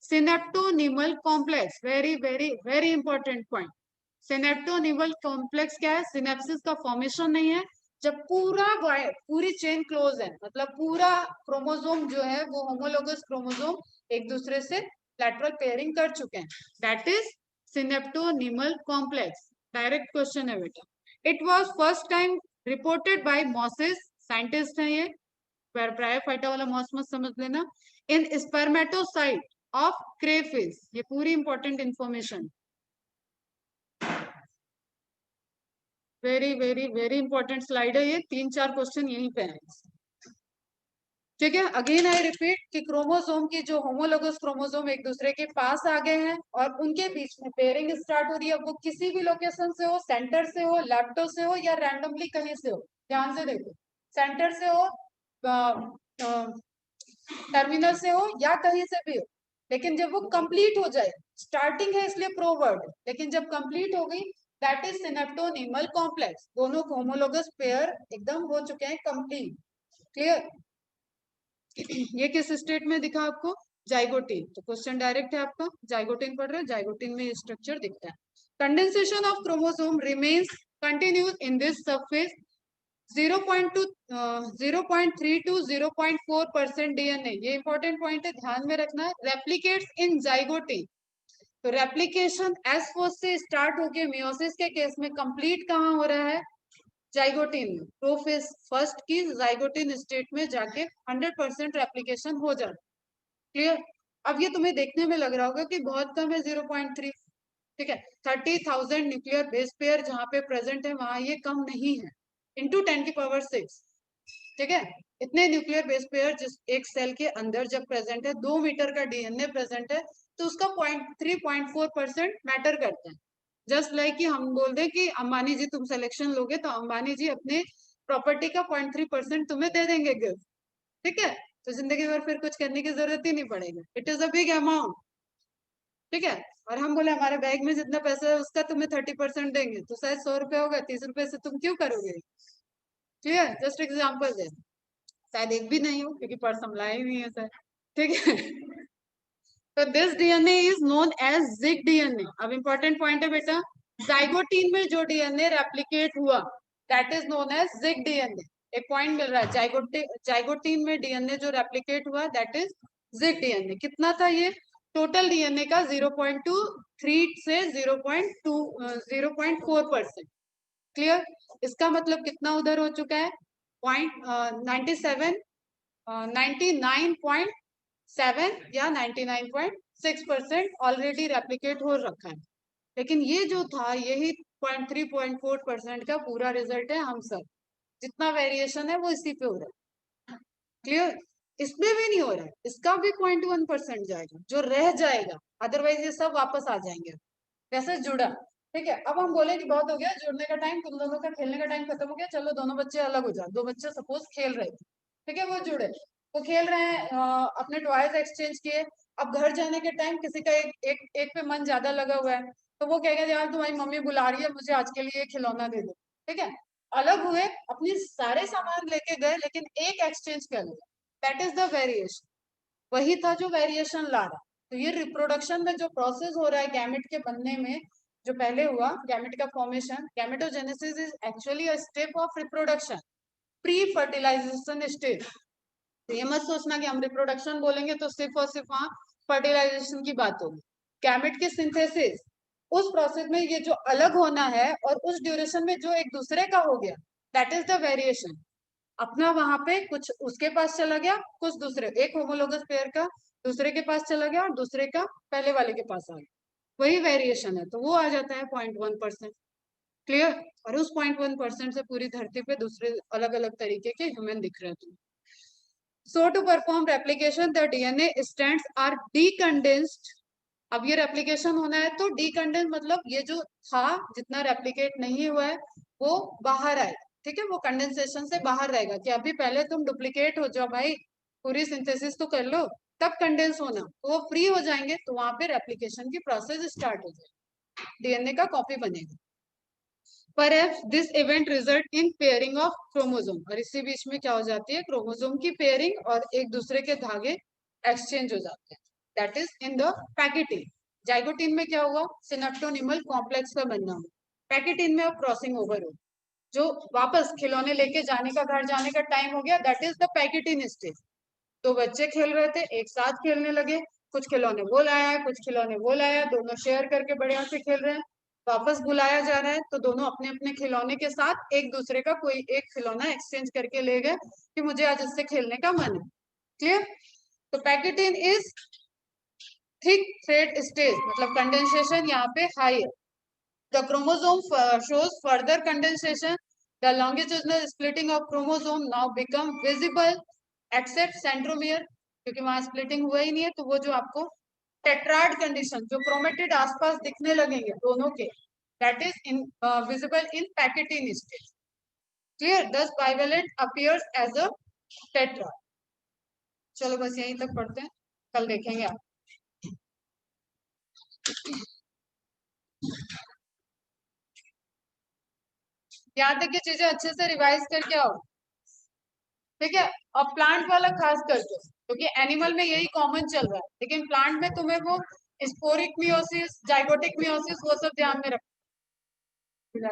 synaptonemal complex. very important point. Synaptonemal complex क्या है? सिनेप्सिस का फॉर्मेशन नहीं है, जब पूरी चेन क्लोज है, मतलब पूरा क्रोमोसोम जो है वो होमोलोगस क्रोमोसोम एक दूसरे से लैटरल पेयरिंग कर चुके हैं, that is synaptonemal complex. Direct question है बेटा। It was first time reported by mosses, scientist हैं ये, ब्रायोफाइटा वाला मॉस मत समझ लेना। इन स्पर्मेटोसाइट ऑफ क्रेफिश, ये पूरी important information, very very very important slide है ये, 3-4 क्वेश्चन यहीं पे हैं। ठीक है, अगेन आई रिपीट कि क्रोमोसोम की जो होमोलोगस क्रोमोसोम एक दूसरे के पास आ गए हैं और उनके बीच में पेयरिंग स्टार्ट हो रही है, वो किसी भी लोकेशन से हो, सेंटर से हो, लैप्टो से हो या रैंडमली कहीं से हो। ध्यान से देखो, सेंटर से हो, टर्मिनल से हो या कहीं से भी हो, लेकिन जब वो कंप्लीट हो जाए, स्टार्टिंग है इसलिए प्रोवर्ड, लेकिन जब कंप्लीट हो गई दैट इज सिनेप्टोनिमल कॉम्प्लेक्स, दोनों होमोलोगस पेयर एकदम हो चुके हैं कंप्लीट। क्लियर? ये किस स्टेट में दिखा आपको? जाइगोटीन। तो क्वेश्चन डायरेक्ट है आपका, जाइगोटीन पढ़ रहे हैं, जाइगोटीन में ये स्ट्रक्चर दिखता है। Condensation of chromosome remains continues in this surface 0.2 0.3 to 0.4% DNA, ये इंपॉर्टेंट पॉइंट है, ध्यान में रखना है, रेप्लिकेट्स इन जाइगोटीन। तो रेप्लिकेशन एस फोर्स से स्टार्ट होके मियोसिस के केस में कंप्लीट कहाँ हो रहा है? जाइगोटीन। प्रोफेज फर्स्ट की जाइगोटीन स्टेट में जाके 100% रेप्लिकेशन हो जाता। क्लियर? अब ये तुम्हें देखने में लग रहा होगा कि बहुत कम है 0.3, ठीक है, 30,000 न्यूक्लियर बेस पेयर जहां पे प्रेजेंट है वहां ये कम नहीं है, इंटू 10⁶। ठीक है, इतने न्यूक्लियर बेस पेयर जिस एक सेल के अंदर जब प्रेजेंट है, 2 मीटर का डीएनए प्रेजेंट है, तो उसका 0.3-0.4% मैटर करता है। जस्ट लाइक कि हम बोल दें कि अंबानी जी तुम सिलेक्शन लोगे तो अंबानी जी अपने प्रॉपर्टी का 0.3% तुम्हें दे देंगे गिफ्ट। ठीक है, तो जिंदगी भर फिर कुछ करने की जरूरत ही नहीं पड़ेगी, it is a big amount. ठीक है, और हम बोले हमारे बैग में जितना पैसा है उसका तुम्हें 30% देंगे, तो शायद 100 रुपए होगा, 30 रुपए से तुम क्यों करोगे? क्लियर? जस्ट एग्जाम्पल दे, शायद एक भी नहीं हो क्योंकि पर्स हम लाए हुई है सर। ठीक है, तो this DNA is known as zyg DNA. अब इंपॉर्टेंट पॉइंट है बेटा, जाइगोटीन में जो डीएनए रेप्लिकेट हुआ that is known as zyg DNA. एक पॉइंट मिल रहा है, जाइगोटीन में डीएनए जो रेप्लिकेट हुआ दैट इज जिग डीएनए। कितना था ये? टोटल डीएनए का 0.23 से 0.4%। क्लियर? इसका मतलब कितना उधर हो चुका है? 0.97 99.7 या 99.6% ऑलरेडी रेप्लिकेट हो रखा है। लेकिन ये जो था यही 0.3-0.4% का पूरा रिजल्ट है। हम सब जितना वेरिएशन है वो इसी पे हो रहा है। क्लियर? इसमें भी नहीं हो रहा है, इसका भी 0.1% जाएगा जो रह जाएगा, अदरवाइज ये सब वापस आ जाएंगे जैसे जुड़ा। ठीक है, अब हम बोले कि बहुत हो गया जुड़ने का टाइम, तुम दोनों का खेलने का टाइम खत्म हो गया, चलो दोनों बच्चे अलग हो जाओ। दो बच्चे सपोज खेल रहे थे, ठीक है, वो जुड़े, वो खेल रहे हैं, अपने टॉयज एक्सचेंज किए। अब घर जाने के टाइम किसी का एक पे मन ज्यादा लगा हुआ है, तो वो कहेगा यार तुम्हारी मम्मी बुला रही है, मुझे आज के लिए खिलौना दे दो। ठीक है, अलग हुए, अपने सारे सामान लेके गए, लेकिन एक एक्सचेंज कर लिया, दैट इज द वेरिएशन। वही था जो वेरिएशन ला रहा। तो ये रिप्रोडक्शन में जो प्रोसेस हो रहा है गैमेट के बनने में, जो पहले हुआ गैमेट का formation, gametogenesis is actually a step of reproduction, pre fertilization stage. तो ये मत सोचना कि हम रिप्रोडक्शन बोलेंगे तो सिर्फ और सिर्फ वहां फर्टिलाइजेशन की बात होगी। गैमेट के सिंथेसिस, उस प्रोसेस में ये जो अलग होना है और उस ड्यूरेशन में जो एक दूसरे का हो गया, दैट इज द वेरिएशन। अपना वहां पे कुछ उसके पास चला गया, कुछ दूसरे, एक होमोलोगस पेयर का दूसरे के पास चला गया और दूसरे का पहले वाले के पास आ गया, वही वेरिएशन है, तो वो आ जाता है 0.1%। क्लियर? और उस 0.1% से पूरी धरती पे दूसरे अलग अलग तरीके के ह्यूमन दिख रहे हैं। So to perform replication, the DNA strands are decondensed। अब ये रेप्लिकेशन होना है तो डीकंडेंस मतलब ये जो था जितना रेप्लिकेट नहीं हुआ है वो बाहर आए। ठीक है, वो कंडेंसेशन से बाहर रहेगा कि अभी पहले तुम डुप्लीकेट हो जाओ भाई, पूरी सिंथेसिस तो कर लो, तब कंडेंस होना, तो वो फ्री हो जाएंगे, तो वहां पे रेप्लिकेशन की प्रोसेस स्टार्ट हो जाएगी, डीएनए का कॉपी बनेगा। Perhaps this event result in pairing of chromosome, और इसी बीच में क्या हो जाती है? क्रोमोसोम की पेयरिंग और एक दूसरे के धागे एक्सचेंज हो जाते हैं, that is in the pachytene. Zygotene में क्या होगा? सिनेप्टोनिमल कॉम्प्लेक्स का बनना हो, पैकेटिन में अब क्रॉसिंग ओवर हो, जो वापस खिलौने लेके जाने का, घर जाने का टाइम हो गया, that is the pachytene stage. तो बच्चे खेल रहे थे, एक साथ खेलने लगे, कुछ खिलौने वो लाया, कुछ खिलौने वो लाया, दोनों शेयर करके बढ़िया से खेल रहे हैं। वापस बुलाया जा रहा है, तो दोनों अपने अपने खिलौने के साथ एक दूसरे का कोई एक खिलौना एक्सचेंज करके ले गए कि मुझे आज इससे खेलने का मन है। क्लियर? तो pachytene is thick thread stage, मतलब कंडेंसेशन यहाँ पे हाई है। The chromosome shows further condensation. The longitudinal splitting of chromosome now become visible except centromere, क्योंकि वहां स्प्लिटिंग हुआ ही नहीं है, तो वो जो आपको टेट्राड कंडीशन, जो क्रोमेटिड आसपास दिखने लगेंगे दोनों के, that is in visible in Packardin stage. Clear? Thus bivalent appears as a tetrad. चलो बस यहीं तक पढ़ते हैं, कल देखेंगे आप। यहाँ तक की चीजें अच्छे से रिवाइज करके आओ, ठीक है? और प्लांट वाला खास करके, क्योंकि एनिमल में यही कॉमन चल रहा है, लेकिन प्लांट में तुम्हें वो स्पोरिक मियोसिस, जाइगोटिक मियोसिस, वो सब ध्यान में रखना।